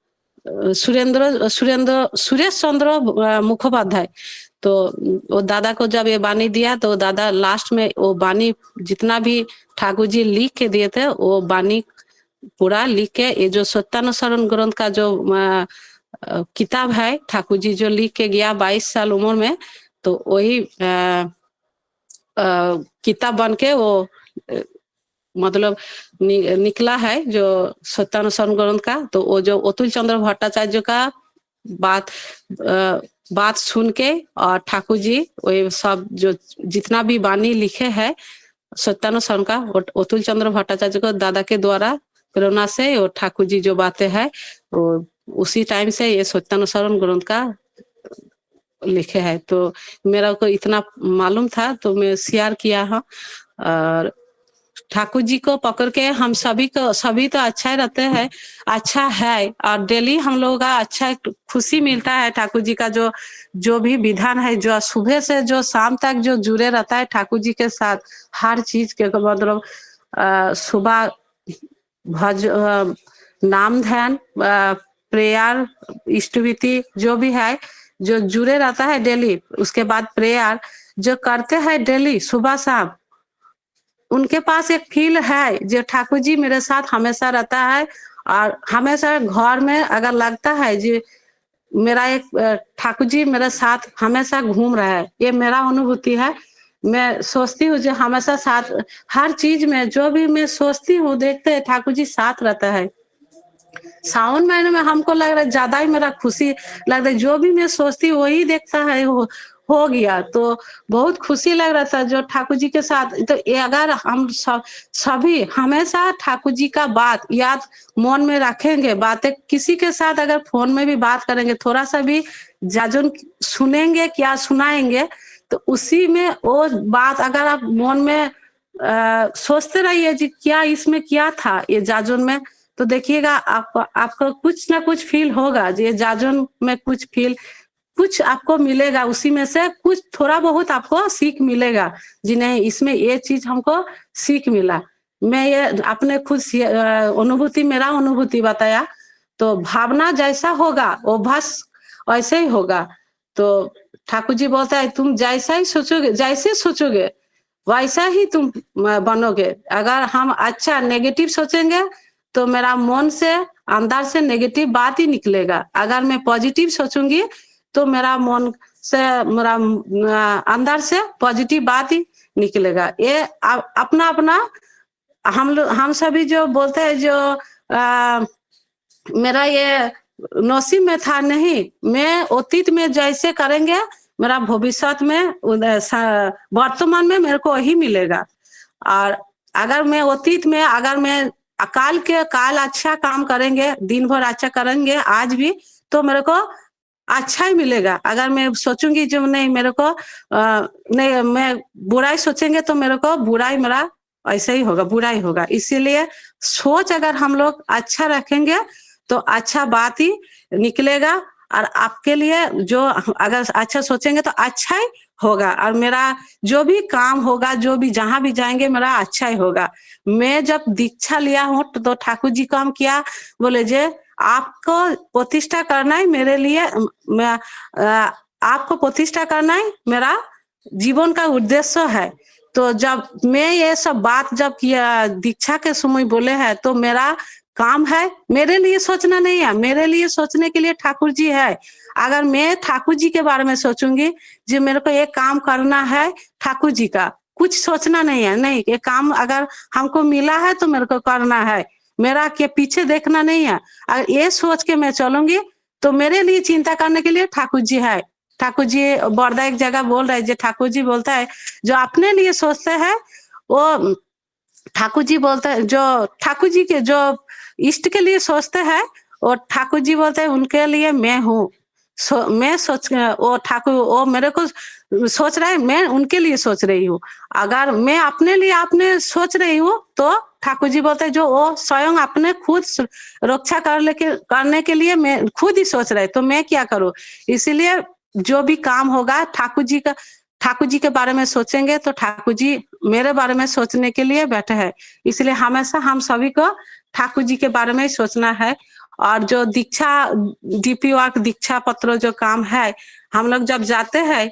[SPEAKER 8] सुरेश चंद्र मुखोपाध्याय। तो वो दादा को जब ये बानी दिया तो दादा लास्ट में वो बानी जितना भी ठाकुर जी लिख के दिए थे वो बानी पूरा लिख के, ये जो सत्यानुसरण ग्रंथ का जो किताब है ठाकुर जी जो लिख के गया 22 साल उम्र में, तो वही किताब बन के वो मतलब निकला है जो सत्यानुसरण ग्रंथ का। तो वो जो अतुल चंद्र भट्टाचार्य का बात सुन के और ठाकुर जी वही सब जो जितना भी बानी लिखे है सत्यानुसरण का, अतुल चंद्र भट्टाचार्य को दादा के द्वारा प्रेरणा से और ठाकुर जी जो बातें है वो उसी टाइम से ये सत्यानुसरण ग्रंथ का लिखे है। तो मेरा को इतना मालूम था तो मैं शेयर किया हूँ। और ठाकुर जी को पकड़ के हम सभी तो अच्छा ही रहते हैं, अच्छा है। और डेली हम लोगों का अच्छा खुशी मिलता है। ठाकुर जी का जो भी विधान है, जो सुबह से जो शाम तक जो जुड़े रहता है ठाकुर जी के साथ, हर चीज के मतलब सुबह नाम ध्यान प्रेयर इष्टविधि जो भी है जो जुड़े रहता है डेली, उसके बाद प्रेयर जो करते हैं डेली सुबह शाम, उनके पास एक फील है जो ठाकुर जी मेरे साथ हमेशा रहता है। और हमेशा घर में अगर लगता है जी मेरा एक ठाकुर जी मेरे साथ हमेशा घूम रहा है, ये मेरा अनुभूति है। मैं सोचती हूँ जो हमेशा साथ हर चीज में जो भी मैं सोचती हूँ देखते हैं ठाकुर जी साथ रहता है। सावन महीने में हमको लग रहा है ज्यादा ही मेरा खुशी लग रहा है, जो भी मैं सोचती हूँ वही देखता है हो गया। तो बहुत खुशी लग रहा था जो ठाकुर जी के साथ। तो ये अगर हम सभी हमेशा ठाकुर जी का बात याद मन में रखेंगे, बातें किसी के साथ अगर फोन में भी बात करेंगे, थोड़ा सा भी जाजुन सुनेंगे क्या सुनाएंगे, तो उसी में वो बात अगर आप मन में सोचते रहिए जी क्या इसमें क्या था ये जाजुन में, तो देखिएगा आपको कुछ ना कुछ फील होगा। ये जाजुन में कुछ आपको मिलेगा, उसी में से कुछ थोड़ा बहुत आपको सीख मिलेगा जिन्हें इसमें ये चीज हमको सीख मिला। मैं ये अपने खुद अनुभूति मेरा अनुभूति बताया। तो भावना जैसा होगा वो बस वैसे ही होगा। तो ठाकुर जी बोलता है तुम जैसा ही सोचोगे, जैसे सोचोगे वैसा ही तुम बनोगे। अगर हम अच्छा नेगेटिव सोचेंगे तो मेरा मन से अंदर से नेगेटिव बात ही निकलेगा। अगर मैं पॉजिटिव सोचूंगी तो मेरा मन से मेरा अंदर से पॉजिटिव बात ही निकलेगा। ये अपना अपना हम सभी जो बोलते हैं जो मेरा ये नसीब में था नहीं, मैं अतीत में जैसे करेंगे मेरा भविष्य में वर्तमान में मेरे को वही मिलेगा। और अगर मैं अतीत में अगर मैं काल अच्छा काम करेंगे, दिन भर अच्छा करेंगे आज भी, तो मेरे को अच्छा ही मिलेगा। अगर मैं सोचूंगी जो नहीं मेरे को नहीं मैं बुराई सोचेंगे तो मेरे को बुराई मेरा ऐसे ही होगा, बुरा ही होगा। इसीलिए सोच अगर हम लोग अच्छा रखेंगे तो अच्छा बात ही निकलेगा। और आपके लिए जो अगर अच्छा सोचेंगे तो अच्छा ही होगा। और मेरा जो भी काम होगा, जो भी जहां भी जाएंगे मेरा अच्छा ही होगा। मैं जब दीक्षा लिया हूँ तो ठाकुर जी को हम क्या बोले, जे आपको प्रतिष्ठा करना ही मेरे लिए मैं आपको प्रतिष्ठा करना ही मेरा जीवन का उद्देश्य है। तो जब मैं ये सब बात जब किया दीक्षा के समय बोले हैं तो मेरा काम है, मेरे लिए सोचना नहीं है, मेरे लिए सोचने के लिए ठाकुर जी है। अगर मैं ठाकुर जी के बारे में सोचूंगी जो मेरे को ये काम करना है ठाकुर जी का, कुछ सोचना नहीं है, नहीं ये काम अगर हमको मिला है तो मेरे को करना है, मेरा के पीछे देखना नहीं है। अगर ये सोच के मैं चलूंगी तो मेरे लिए चिंता करने के लिए ठाकुर जी है। ठाकुर जी बरदा एक जगह बोल रहे, जो ठाकुर जी बोलता है जो अपने लिए सोचते हैं वो ठाकुर जी बोलते हैं, जो ठाकुर जी के जो इष्ट के लिए सोचते हैं और ठाकुर जी बोलते हैं उनके लिए मैं हूँ। मैं सोच वो ठाकुर वो मेरे को सोच रहा है, मैं उनके लिए सोच रही हूँ। अगर मैं अपने लिए आपने सोच रही हूँ तो ठाकुर जी बोलते हैं जो वो स्वयं अपने खुद रक्षा करने के लिए मैं खुद ही सोच रहे, तो मैं क्या करूँ। इसीलिए जो भी काम होगा ठाकुर जी के बारे में सोचेंगे तो ठाकुर जी मेरे बारे में सोचने के लिए बैठे हैं। इसलिए हमेशा हम सभी को ठाकुर जी के बारे में ही सोचना है। और जो दीक्षा डीपी वर्क दीक्षा पत्र जो काम है, हम लोग जब जाते हैं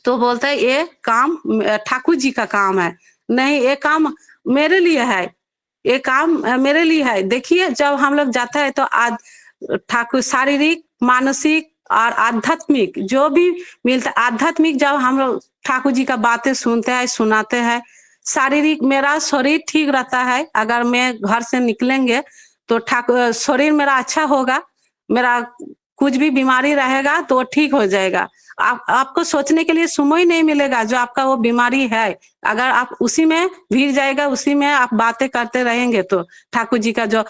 [SPEAKER 8] तो बोलते हैं ये काम ठाकुर जी का काम है, नहीं ये काम मेरे लिए है, ये काम मेरे लिए है। देखिए जब हम लोग जाते हैं तो आज ठाकुर शारीरिक मानसिक और आध्यात्मिक जो भी मिलता है, आध्यात्मिक जब हम लोग ठाकुर जी का बातें सुनते हैं सुनाते हैं, शारीरिक मेरा शरीर ठीक रहता है। अगर मैं घर से निकलेंगे तो ठाकुर शरीर मेरा अच्छा होगा, मेरा कुछ भी बीमारी रहेगा तो ठीक हो जाएगा। आपको सोचने के लिए समय नहीं मिलेगा जो आपका वो बीमारी है। अगर आप उसी में भीड़ जाएगा, उसी में आप बातें करते रहेंगे तो ठाकुर जी का जो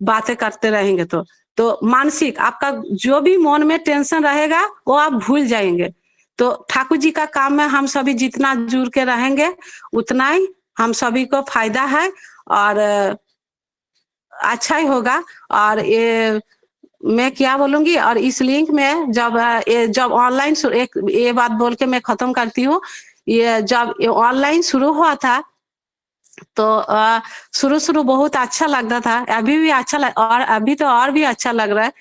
[SPEAKER 8] बातें करते रहेंगे तो मानसिक आपका जो भी मन में टेंशन रहेगा वो आप भूल जाएंगे। तो ठाकुर जी का काम में हम सभी जितना जुड़ के रहेंगे उतना ही हम सभी को फायदा है और अच्छा ही होगा। और ये मैं क्या बोलूंगी, और इस लिंक में जब ऑनलाइन एक ये बात बोल के मैं खत्म करती हूँ। ये जब ऑनलाइन शुरू हुआ था तो शुरू बहुत अच्छा लगता था, अभी भी अच्छा और अभी तो और भी अच्छा लग रहा है।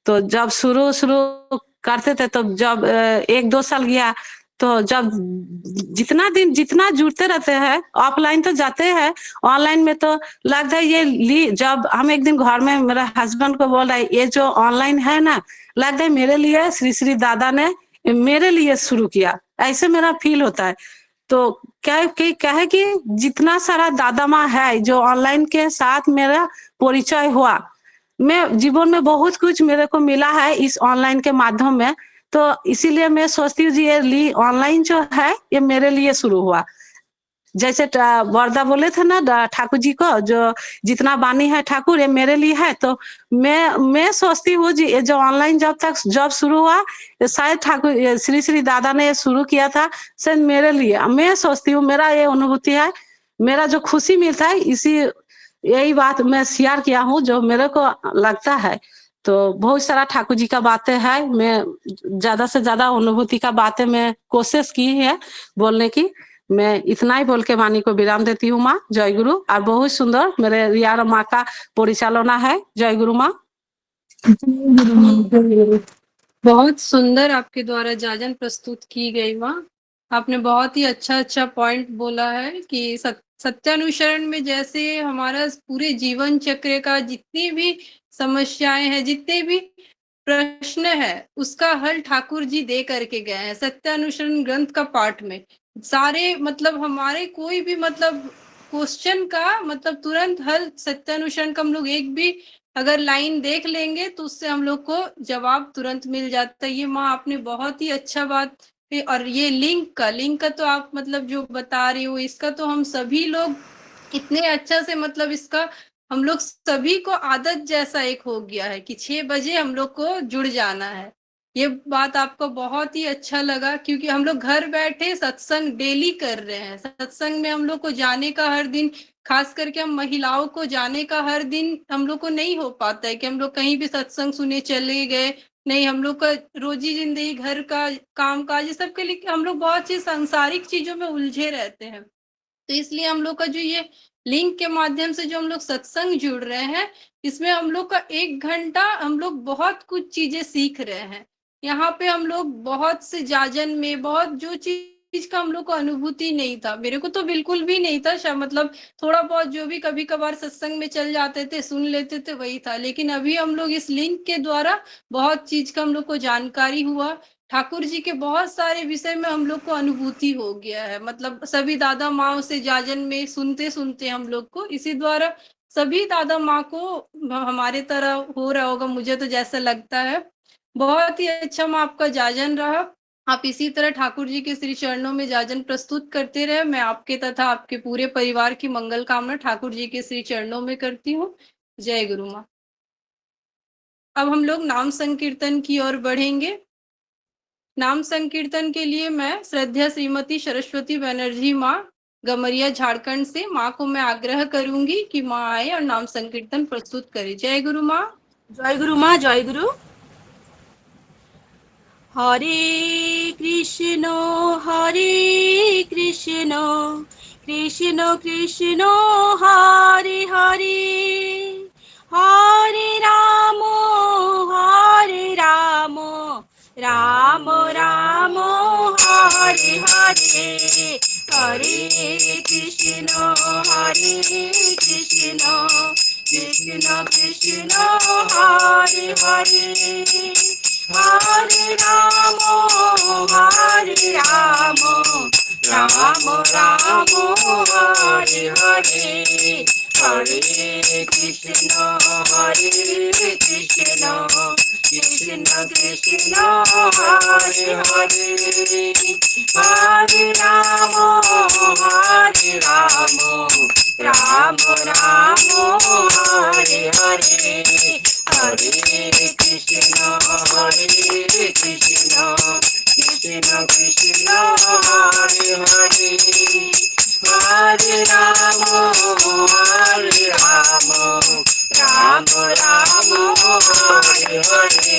[SPEAKER 8] तो जब शुरू करते थे तो जब 1-2 साल गया तो जब जितना जुड़ते रहते हैं, ऑफलाइन तो जाते हैं, ऑनलाइन में तो लगता है ये जब हम एक दिन घर में मेरे हस्बैंड को बोल रहा है ये जो ऑनलाइन है ना, लगता है मेरे लिए श्री श्री दादा ने मेरे लिए शुरू किया, ऐसे मेरा फील होता है। तो क्या है कि जितना सारा दादा माँ है जो ऑनलाइन के साथ मेरा परिचय हुआ, मैं जीवन में बहुत कुछ मेरे को मिला है इस ऑनलाइन के माध्यम में। तो इसीलिए मैं सोचती हूँ जी ये ऑनलाइन जो है ये मेरे लिए शुरू हुआ। जैसे वर्दा बोले थे ना ठाकुर जी को, जो जितना बानी है ठाकुर ये मेरे लिए है। तो मैं सोचती हूँ जी ये जो ऑनलाइन जब शुरू हुआ ये शायद ठाकुर श्री श्री दादा ने ये शुरू किया था शायद मेरे लिए। मैं सोचती हूँ मेरा ये अनुभूति है, मेरा जो खुशी मिलता है इसी यही बात मैं शेयर किया हूँ जो मेरे को लगता है। तो बहुत सारा ठाकुर जी का बातें है, मैं ज्यादा से ज्यादा अनुभूति का बातें मैं कोशिश की है बोलने की। मैं इतना ही बोल के वाणी को विराम देती हूँ माँ। जय गुरु। और बहुत सुंदर मेरे रिया माँ का परिचालना है। जय गुरु माँ।
[SPEAKER 1] बहुत सुंदर आपके द्वारा जाजन प्रस्तुत की गई माँ। आपने बहुत ही अच्छा पॉइंट बोला है कि सत्यानुसरण में जैसे हमारा पूरे जीवन चक्र का जितनी भी समस्याएं हैं, जितने भी प्रश्न है, उसका हल ठाकुर जी दे करके गए हैं सत्यानुसरण ग्रंथ का पाठ में। सारे मतलब हमारे कोई भी मतलब क्वेश्चन का मतलब तुरंत हल सत्यानुसरण का हम लोग एक भी अगर लाइन देख लेंगे तो उससे हम लोग को जवाब तुरंत मिल जाता है। ये माँ आपने बहुत ही अच्छा बात। और ये लिंक का तो आप मतलब जो बता रही हो इसका तो हम सभी लोग इतने अच्छा से मतलब इसका हम लोग सभी को आदत जैसा एक हो गया है कि 6 बजे हम लोग को जुड़ जाना है। ये बात आपको बहुत ही अच्छा लगा, क्योंकि हम लोग घर बैठे सत्संग डेली कर रहे हैं। सत्संग में हम लोग को जाने का हर दिन, खास करके हम महिलाओं को जाने का हर दिन हम लोग को नहीं हो पाता है कि हम लोग कहीं भी सत्संग सुने चले गए। नहीं, हम लोग का रोजी जिंदगी, घर का काम काज, ये सब के लिए हम लोग बहुत सी सांसारिक चीजों में उलझे रहते हैं। तो इसलिए हम लोग का जो ये लिंक के माध्यम से जो हम लोग सत्संग जुड़ रहे हैं, इसमें हम लोग का 1 घंटा हम लोग बहुत कुछ चीजें सीख रहे हैं। यहाँ पे हम लोग बहुत से जाजन में बहुत जो चीज का हम लोग को अनुभूति नहीं था, मेरे को तो बिल्कुल भी नहीं था। मतलब थोड़ा बहुत जो भी कभी कभार सत्संग में चल जाते थे, सुन लेते थे, वही था। लेकिन अभी हम लोग इस लिंक के द्वारा बहुत चीज का हम लोग को जानकारी हुआ। ठाकुर जी के बहुत सारे विषय में हम लोग को अनुभूति हो गया है। मतलब सभी दादा माँ से जाजन में सुनते सुनते हम लोग को, इसी द्वारा सभी दादा माँ को हमारे तरह हो रहा होगा, मुझे तो जैसा लगता है। बहुत ही अच्छा माँ आपका जाजन रहा। आप इसी तरह ठाकुर जी के श्री चरणों में जाजन प्रस्तुत करते रहे। मैं आपके तथा आपके पूरे परिवार की मंगल कामना ठाकुर जी के श्री चरणों में करती हूँ। जय गुरु माँ। अब हम लोग नाम संकीर्तन की ओर बढ़ेंगे। नाम संकीर्तन के लिए मैं श्रद्धा श्रीमती सरस्वती बनर्जी माँ, गमरिया झारखंड से, माँ को मैं आग्रह करूंगी कि माँ आए और नाम संकीर्तन प्रस्तुत करे। जय गुरु माँ।
[SPEAKER 9] जय गुरु माँ, जय गुरु। हरे कृष्ण कृष्ण कृष्ण हरे हरे, हरे राम राम राम हरे हरे, हरे कृष्ण कृष्ण कृष्ण हरे हरे, हरे राम राम राम हरे हरे, हरे कृष्ण कृष्ण कृष्ण हरे हरे, हरे राम राम राम हरे हरे, हरे कृष्ण कृष्ण कृष्ण हरे हरे, हरे राम राम राम हरे हरे,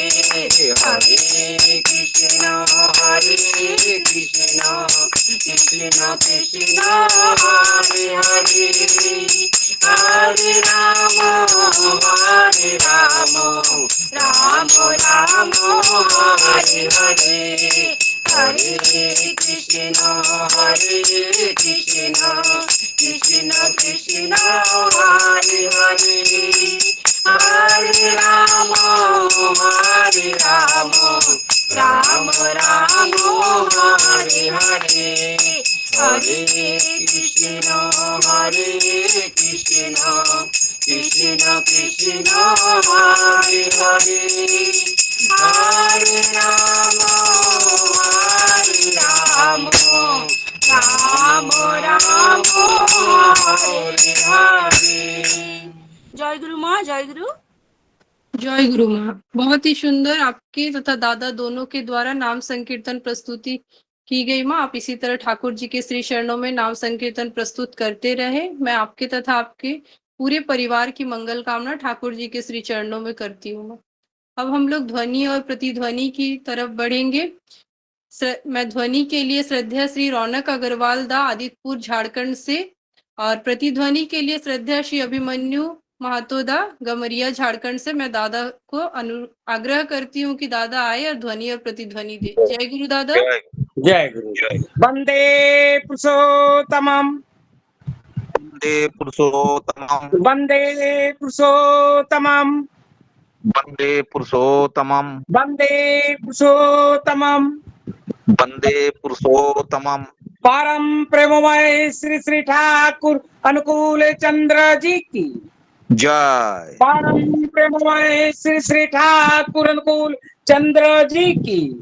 [SPEAKER 9] हरे कृष्ण कृष्ण कृष्ण हरे हरे, हरे राम राम राम हरे हरे, हरे कृष्ण कृष्ण कृष्ण हरे हरे, हरे राम राम राम हरे हरे, हरे कृष्ण कृष्ण कृष्ण हरे हरे, हरे राम राम राम हरे हरे। जय गुरु माँ, जय गुरु।
[SPEAKER 1] जय गुरु माँ। बहुत ही सुंदर आपके तथा दादा दोनों के द्वारा नाम संकीर्तन प्रस्तुति की गई माँ। आप इसी तरह ठाकुर जी के श्री चरणों में नाम संकीर्तन प्रस्तुत करते रहे। मैं आपके तथा आपके पूरे परिवार की मंगल कामना ठाकुर जी के श्री चरणों में करती हूँ। अब हम लोग ध्वनि और प्रतिध्वनि की तरफ बढ़ेंगे। मैं ध्वनि के लिए श्रद्धा श्री रौनक अग्रवाल दा, आदित्यपुर झारखंड से, और प्रतिध्वनि के लिए श्रद्धा श्री अभिमन्यु महातोदा, गमरिया झारखंड से मैं दादा को आग्रह करती हूँ कि दादा आए और ध्वनि और प्रतिध्वनि दे। जय गुरु दादा।
[SPEAKER 10] जय गुरु। वंदे पुरुषोत्तमम्,
[SPEAKER 11] वन्दे पुरुषोत्तमम्,
[SPEAKER 10] वंदे पुरुषोत्तमम्,
[SPEAKER 11] वन्दे पुरुषोत्तमम्,
[SPEAKER 10] वंदे पुरुषोत्तमम्।
[SPEAKER 11] वन्दे पुरुषोत्तमम्।
[SPEAKER 10] परम प्रेममय श्री श्री ठाकुर अनुकूल चंद्र जी की
[SPEAKER 11] जय।
[SPEAKER 10] परम प्रेममय श्री श्री ठाकुर अनुकूल चंद्र जी की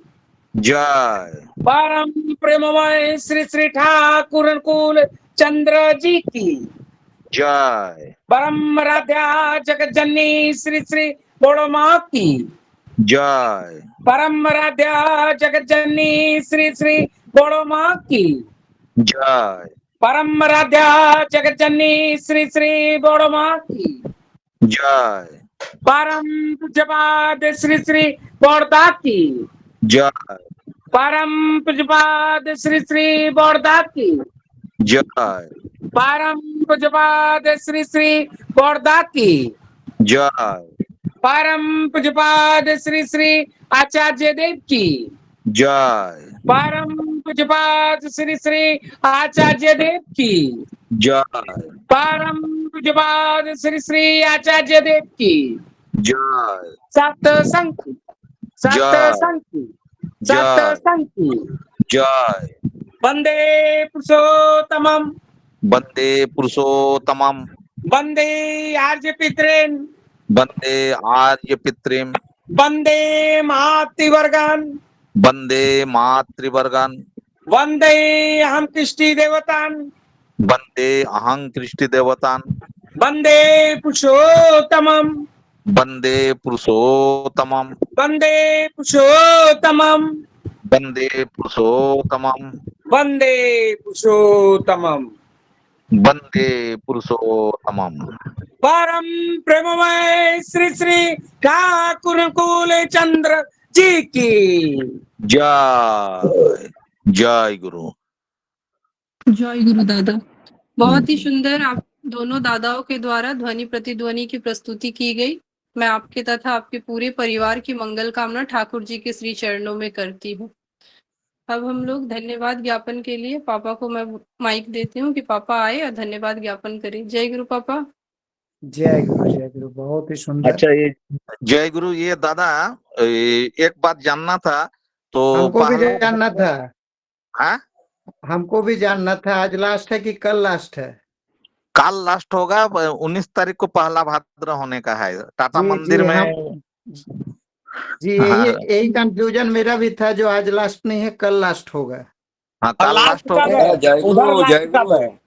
[SPEAKER 11] जय।
[SPEAKER 10] परम प्रेममय श्री श्री ठाकुर अनुकूल चंद्र जी की
[SPEAKER 11] जय।
[SPEAKER 10] परम राध्या जगत जननी श्री श्री बड़ो माँ की
[SPEAKER 11] जय।
[SPEAKER 10] परम आराध्या जगत जननी श्री श्री बड़ो माँ की
[SPEAKER 11] जय
[SPEAKER 10] परम आराध्या जगत जननी श्री श्री बड़ो माँ की
[SPEAKER 11] जय
[SPEAKER 10] परम पूज्यपाद श्री श्री बड़दा की
[SPEAKER 11] जय
[SPEAKER 10] परम पूज्यपाद श्री श्री बड़दा की
[SPEAKER 11] जय
[SPEAKER 10] परम पूज्यपाद श्री श्री बड़दा की
[SPEAKER 11] जय
[SPEAKER 10] परम पूज्यपाद श्री श्री आचार्य देव की
[SPEAKER 11] जय
[SPEAKER 10] परम पूज्यपाद श्री श्री आचार्य देव की
[SPEAKER 11] जय
[SPEAKER 10] परम पूज्यपाद श्री श्री आचार्य देव की
[SPEAKER 11] जय
[SPEAKER 10] सत्संग
[SPEAKER 11] जय
[SPEAKER 10] सत्संग
[SPEAKER 11] जय
[SPEAKER 10] वंदे पुरुषोत्तमम
[SPEAKER 11] वंदे पुरुषोत्तमम
[SPEAKER 10] वंदे आर्य पितरेन
[SPEAKER 11] वंदे आर्य पितृम
[SPEAKER 10] वंदे मातृवर्गान
[SPEAKER 11] वंदे मातृवर्गान
[SPEAKER 10] वंदे अहम कृष्टि देवतान
[SPEAKER 11] वंदे अहं कृष्टि देवतान
[SPEAKER 10] वंदे पुरुषोत्तमम
[SPEAKER 11] वंदे पुरुषोत्तमम
[SPEAKER 10] वंदे पुरुषोत्तमम
[SPEAKER 11] वंदे पुरुषोत्तमम
[SPEAKER 10] वंदे पुरुषोत्तमम
[SPEAKER 11] वंदे पुरुषोत्तमम
[SPEAKER 10] परम प्रेममय श्री श्री ठाकुर कुल चंद्र जी की
[SPEAKER 11] जय जय गुरु
[SPEAKER 1] जय गुरु दादा। बहुत ही सुंदर आप दोनों दादाओं के द्वारा ध्वनि प्रतिध्वनि की प्रस्तुति की गई। मैं आपके तथा आपके पूरे परिवार की मंगल कामना ठाकुर जी के श्री चरणों में करती हूँ। अब हम लोग धन्यवाद ज्ञापन के लिए पापा को मैं माइक देती हूँ कि पापा आए और धन्यवाद ज्ञापन करें। जय गुरु पापा।
[SPEAKER 5] जय गुरु बहुत ही सुंदर।
[SPEAKER 11] अच्छा ये जय गुरु ये दादा एक बात जानना था तो
[SPEAKER 5] हमको भी
[SPEAKER 11] पहला
[SPEAKER 5] जानना था।
[SPEAKER 11] हाँ
[SPEAKER 5] हमको भी जानना था आज लास्ट है कि कल लास्ट है?
[SPEAKER 11] कल लास्ट होगा 19 तारीख को पहला भाद्र होने का है टाटा
[SPEAKER 5] जी
[SPEAKER 11] मंदिर में।
[SPEAKER 5] जी
[SPEAKER 11] हाँ
[SPEAKER 5] यही कंफ्यूजन मेरा भी था जो आज लास्ट नहीं है कल लास्ट होगा।
[SPEAKER 11] हाँ कल लास्ट
[SPEAKER 10] कब
[SPEAKER 11] होगा।
[SPEAKER 10] है
[SPEAKER 3] जय
[SPEAKER 10] उधर
[SPEAKER 3] गुरु
[SPEAKER 10] लास्ट
[SPEAKER 3] जय
[SPEAKER 10] कब
[SPEAKER 3] गुरु।
[SPEAKER 10] है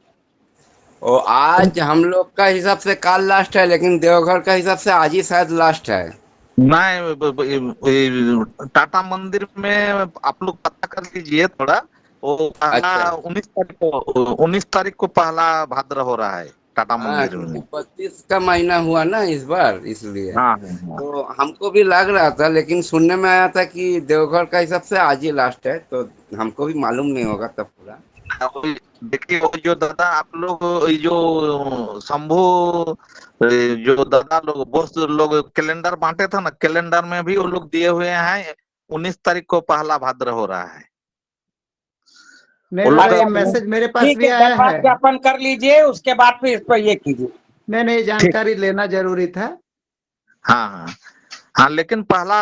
[SPEAKER 3] और आज हम लोग का हिसाब से कल लास्ट है, लेकिन देवघर का हिसाब से आज ही शायद लास्ट है।
[SPEAKER 11] नहीं टाटा मंदिर में आप लोग पता कर लीजिए थोड़ा वो पहला
[SPEAKER 3] अच्छा
[SPEAKER 11] 19 तारीख को पहला भाद्र हो रहा है टाटा
[SPEAKER 3] हाँ,
[SPEAKER 11] मंदिर
[SPEAKER 3] क्योंकि
[SPEAKER 11] में।
[SPEAKER 3] 32 का महीना हुआ ना इस बार, इसलिए
[SPEAKER 11] हाँ हाँ
[SPEAKER 3] तो हमको भी लग रहा था, लेकिन सुनने में आया था कि देवघर का हिसाब से आज ही लास्ट है, तो हमको भी मालूम नहीं होगा तब पूरा।
[SPEAKER 11] देखिए वो जो दादा आप लोग ये जो शंभू जो दादा लोग बोस लोग कैलेंडर बांटे थे ना कैलेंडर में भी वो लोग दिए हुए हैं 19 तारीख को पहला भाद्र हो रहा है।
[SPEAKER 5] नहीं
[SPEAKER 11] वो लोग
[SPEAKER 5] दादा ये
[SPEAKER 11] का
[SPEAKER 5] मैसेज मेरे पास
[SPEAKER 10] ठीक
[SPEAKER 5] भी
[SPEAKER 10] है
[SPEAKER 5] आया
[SPEAKER 10] धन्यवाद
[SPEAKER 5] है।
[SPEAKER 10] ज्ञापन कर लीजिए उसके बाद फिर इस पर ये कीजिए।
[SPEAKER 5] नहीं जानकारी लेना जरूरी था।
[SPEAKER 11] हाँ हाँ हाँ लेकिन पहला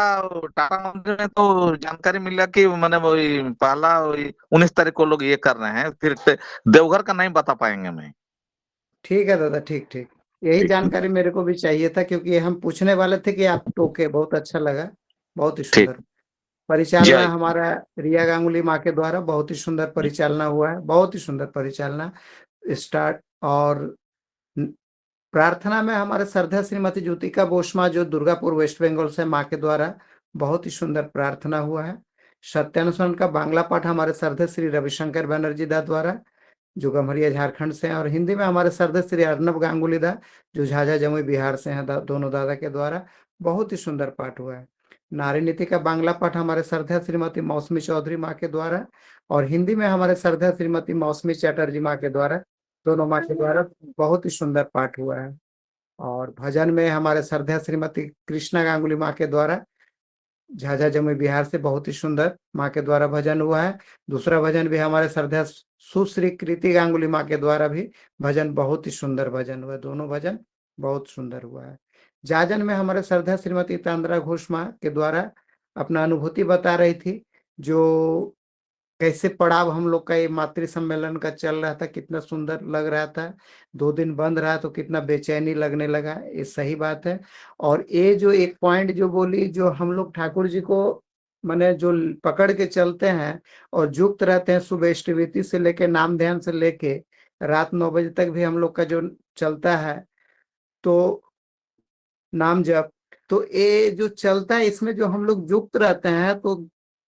[SPEAKER 11] टाटा मंदिर में तो जानकारी मिला कि मैंने वही पहला 19 तारीख को लोग ये कर रहे हैं फिर देवघर का नहीं बता पाएंगे मैं।
[SPEAKER 5] ठीक है दादा ठीक यही जानकारी मेरे को भी चाहिए था क्योंकि हम पूछने वाले थे कि आप टोके। बहुत अच्छा लगा, बहुत ही
[SPEAKER 11] ठीक
[SPEAKER 5] सुंदर परिचालना
[SPEAKER 11] जय
[SPEAKER 5] हमारा रिया गांगुली माँ के द्वारा बहुत ही सुंदर परिचालना हुआ है। बहुत ही सुंदर परिचालना स्टार्ट। और प्रार्थना में हमारे श्रद्धा श्रीमती ज्योतिका बोस माँ जो दुर्गापुर वेस्ट बंगाल से माँ के द्वारा बहुत ही सुंदर प्रार्थना हुआ है। सत्यानुसरण का बांग्ला पाठ हमारे श्रद्धा श्री रविशंकर बनर्जी दा द्वारा जो गम्हरिया झारखंड से हैं, और हिंदी में हमारे श्रद्धा श्री अर्नब गांगुली दा जो झाझा जमुई बिहार से हैं। दोनों दादा के द्वारा बहुत ही सुंदर पाठ हुआ है। नारी नीति का बांग्ला पाठ हमारे श्रद्धा श्रीमती मौसमी चौधरी माँ के द्वारा और हिंदी में हमारे श्रद्धा श्रीमती मौसमी चटर्जी माँ के द्वारा दोनों माँ के द्वारा बहुत ही सुंदर पाठ हुआ है। और भजन में हमारे श्रद्धा श्रीमती कृष्णा गांगुली माँ के द्वारा झाझा जमुई बिहार से बहुत ही सुंदर माँ के द्वारा भजन हुआ है। दूसरा भजन भी हमारे श्रद्धा सुश्री कृति गांगुली माँ के द्वारा भी भजन बहुत ही सुंदर भजन हुआ है। दोनों भजन बहुत सुंदर हुआ है। जाजन में हमारे श्रद्धा श्रीमती तांद्रा घोष माँ के द्वारा अपना अनुभूति बता रही थी जो कैसे पड़ाव हम लोग का ये मातृ सम्मेलन का चल रहा था, कितना सुंदर लग रहा था। 2 दिन बंद रहा तो कितना बेचैनी लगने लगा, ये सही बात है। और ये जो एक पॉइंट जो बोली जो हम लोग ठाकुर जी को माने जो पकड़ के चलते हैं और युक्त रहते हैं सुबह इष्टविति से लेके नाम ध्यान से लेके रात 9 बजे तक भी हम लोग का जो चलता है तो नाम जप तो ये जो चलता है इसमें जो हम लोग युक्त रहते हैं तो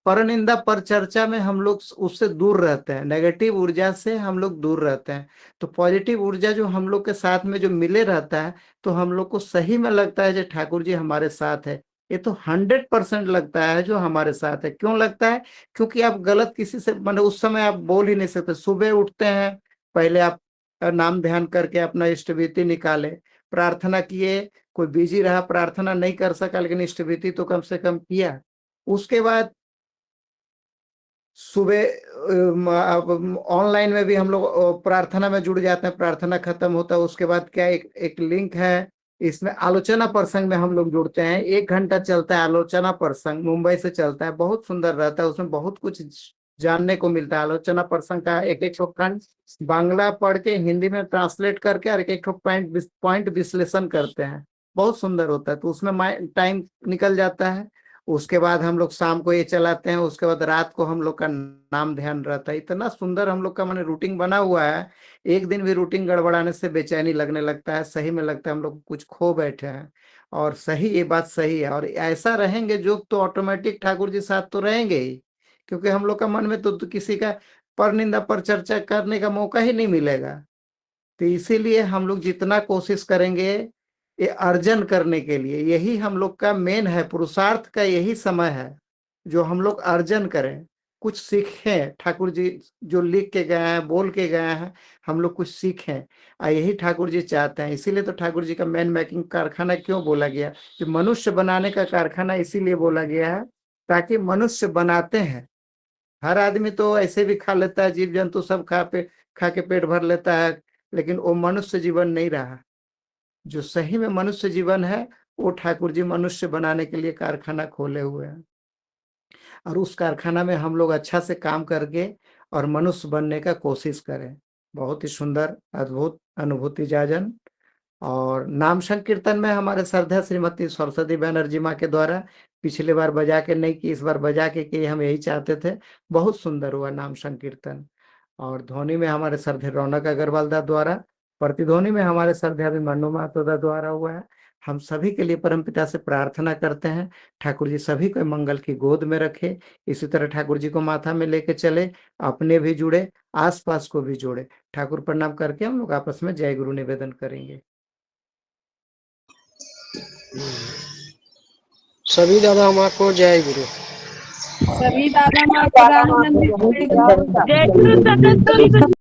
[SPEAKER 5] पर निंदा पर चर्चा में हम लोग उससे दूर रहते हैं, नेगेटिव ऊर्जा से हम लोग दूर रहते हैं। तो पॉजिटिव ऊर्जा जो हम लोग के साथ में जो मिले रहता है तो हम लोग को सही में लगता है जो ठाकुर जी हमारे साथ है। ये तो 100% लगता है जो हमारे साथ है। क्यों लगता है? क्योंकि आप गलत किसी से मतलब उस समय आप बोल ही नहीं सकते। सुबह उठते हैं, पहले आप नाम ध्यान करके अपना इष्टविधि निकाले, प्रार्थना किए, कोई बिजी रहा प्रार्थना नहीं कर सका लेकिन इष्टविधि तो कम से कम किया। उसके बाद सुबह ऑनलाइन में भी हम लोग प्रार्थना में जुड़ जाते हैं, प्रार्थना खत्म होता है उसके बाद क्या एक लिंक है, इसमें आलोचना प्रसंग में हम लोग जुड़ते हैं। 1 घंटा चलता है आलोचना प्रसंग, मुंबई से चलता है, बहुत सुंदर रहता है, उसमें बहुत कुछ जानने को मिलता है। आलोचना प्रसंग का एक खंड बांग्ला पढ़ के हिंदी में ट्रांसलेट करके और एक पॉइंट विश्लेषण करते हैं, बहुत सुंदर होता है। तो उसमें टाइम निकल जाता है। उसके बाद हम लोग शाम को ये चलाते हैं, उसके बाद रात को हम लोग का नाम ध्यान रहता है। इतना सुंदर हम लोग का माने रूटीन बना हुआ है, एक दिन भी रूटीन गड़बड़ाने से बेचैनी लगने लगता है, सही में लगता है हम लोग कुछ खो बैठे हैं। और सही, ये बात सही है। और ऐसा रहेंगे जो तो ऑटोमेटिक ठाकुर जी साथ तो रहेंगे ही, क्योंकि हम लोग का मन में तो किसी का पर निंदा पर चर्चा करने का मौका ही नहीं मिलेगा। तो इसीलिए हम लोग जितना कोशिश करेंगे ये अर्जन करने के लिए, यही हम लोग का मेन है, पुरुषार्थ का यही समय है जो हम लोग अर्जन करें, कुछ सीखें। ठाकुर जी जो लिख के गए हैं, बोल के गए हैं, हम लोग कुछ सीखें, और यही ठाकुर जी चाहते हैं। इसीलिए तो ठाकुर जी का मैन मेकिंग कारखाना क्यों बोला गया, कि मनुष्य बनाने का कारखाना इसीलिए बोला गया है ताकि मनुष्य बनाते हैं। हर आदमी तो ऐसे भी खा लेता है, जीव जंतु सब खा के पेट भर लेता है, लेकिन वो मनुष्य जीवन नहीं रहा। जो सही में मनुष्य जीवन है वो ठाकुर जी मनुष्य बनाने के लिए कारखाना खोले हुए हैं, और उस कारखाना में हम लोग अच्छा से काम करके और मनुष्य बनने का कोशिश करें। बहुत ही सुंदर अद्भुत अनुभूति जाजन। और नाम संकीर्तन में हमारे श्रद्धा श्रीमती सरस्वती बैनर्जी माँ के द्वारा पिछले बार बजा के नहीं की, इस बार बजा के की, हम यही चाहते थे। बहुत सुंदर हुआ नाम संकीर्तन। और ध्वनि में हमारे श्रद्धे रौनक अग्रवाल दा द्वारा, प्रतिध्वनि में हमारे श्रद्धे अभिमन्यु महतो दा द्वारा हुआ है। हम सभी के लिए परमपिता से प्रार्थना करते हैं ठाकुर जी सभी को मंगल की गोद में रखे, इसी तरह ठाकुर जी को माथा में लेके चले, अपने भी जुड़े, आसपास को भी जोड़े। ठाकुर प्रणाम करके हम लोग आपस में जय गुरु निवेदन करेंगे।
[SPEAKER 10] सभी दादा माँ को जय गुरु।
[SPEAKER 9] सभी दादा माँ को राम मंदिर जय गुरु।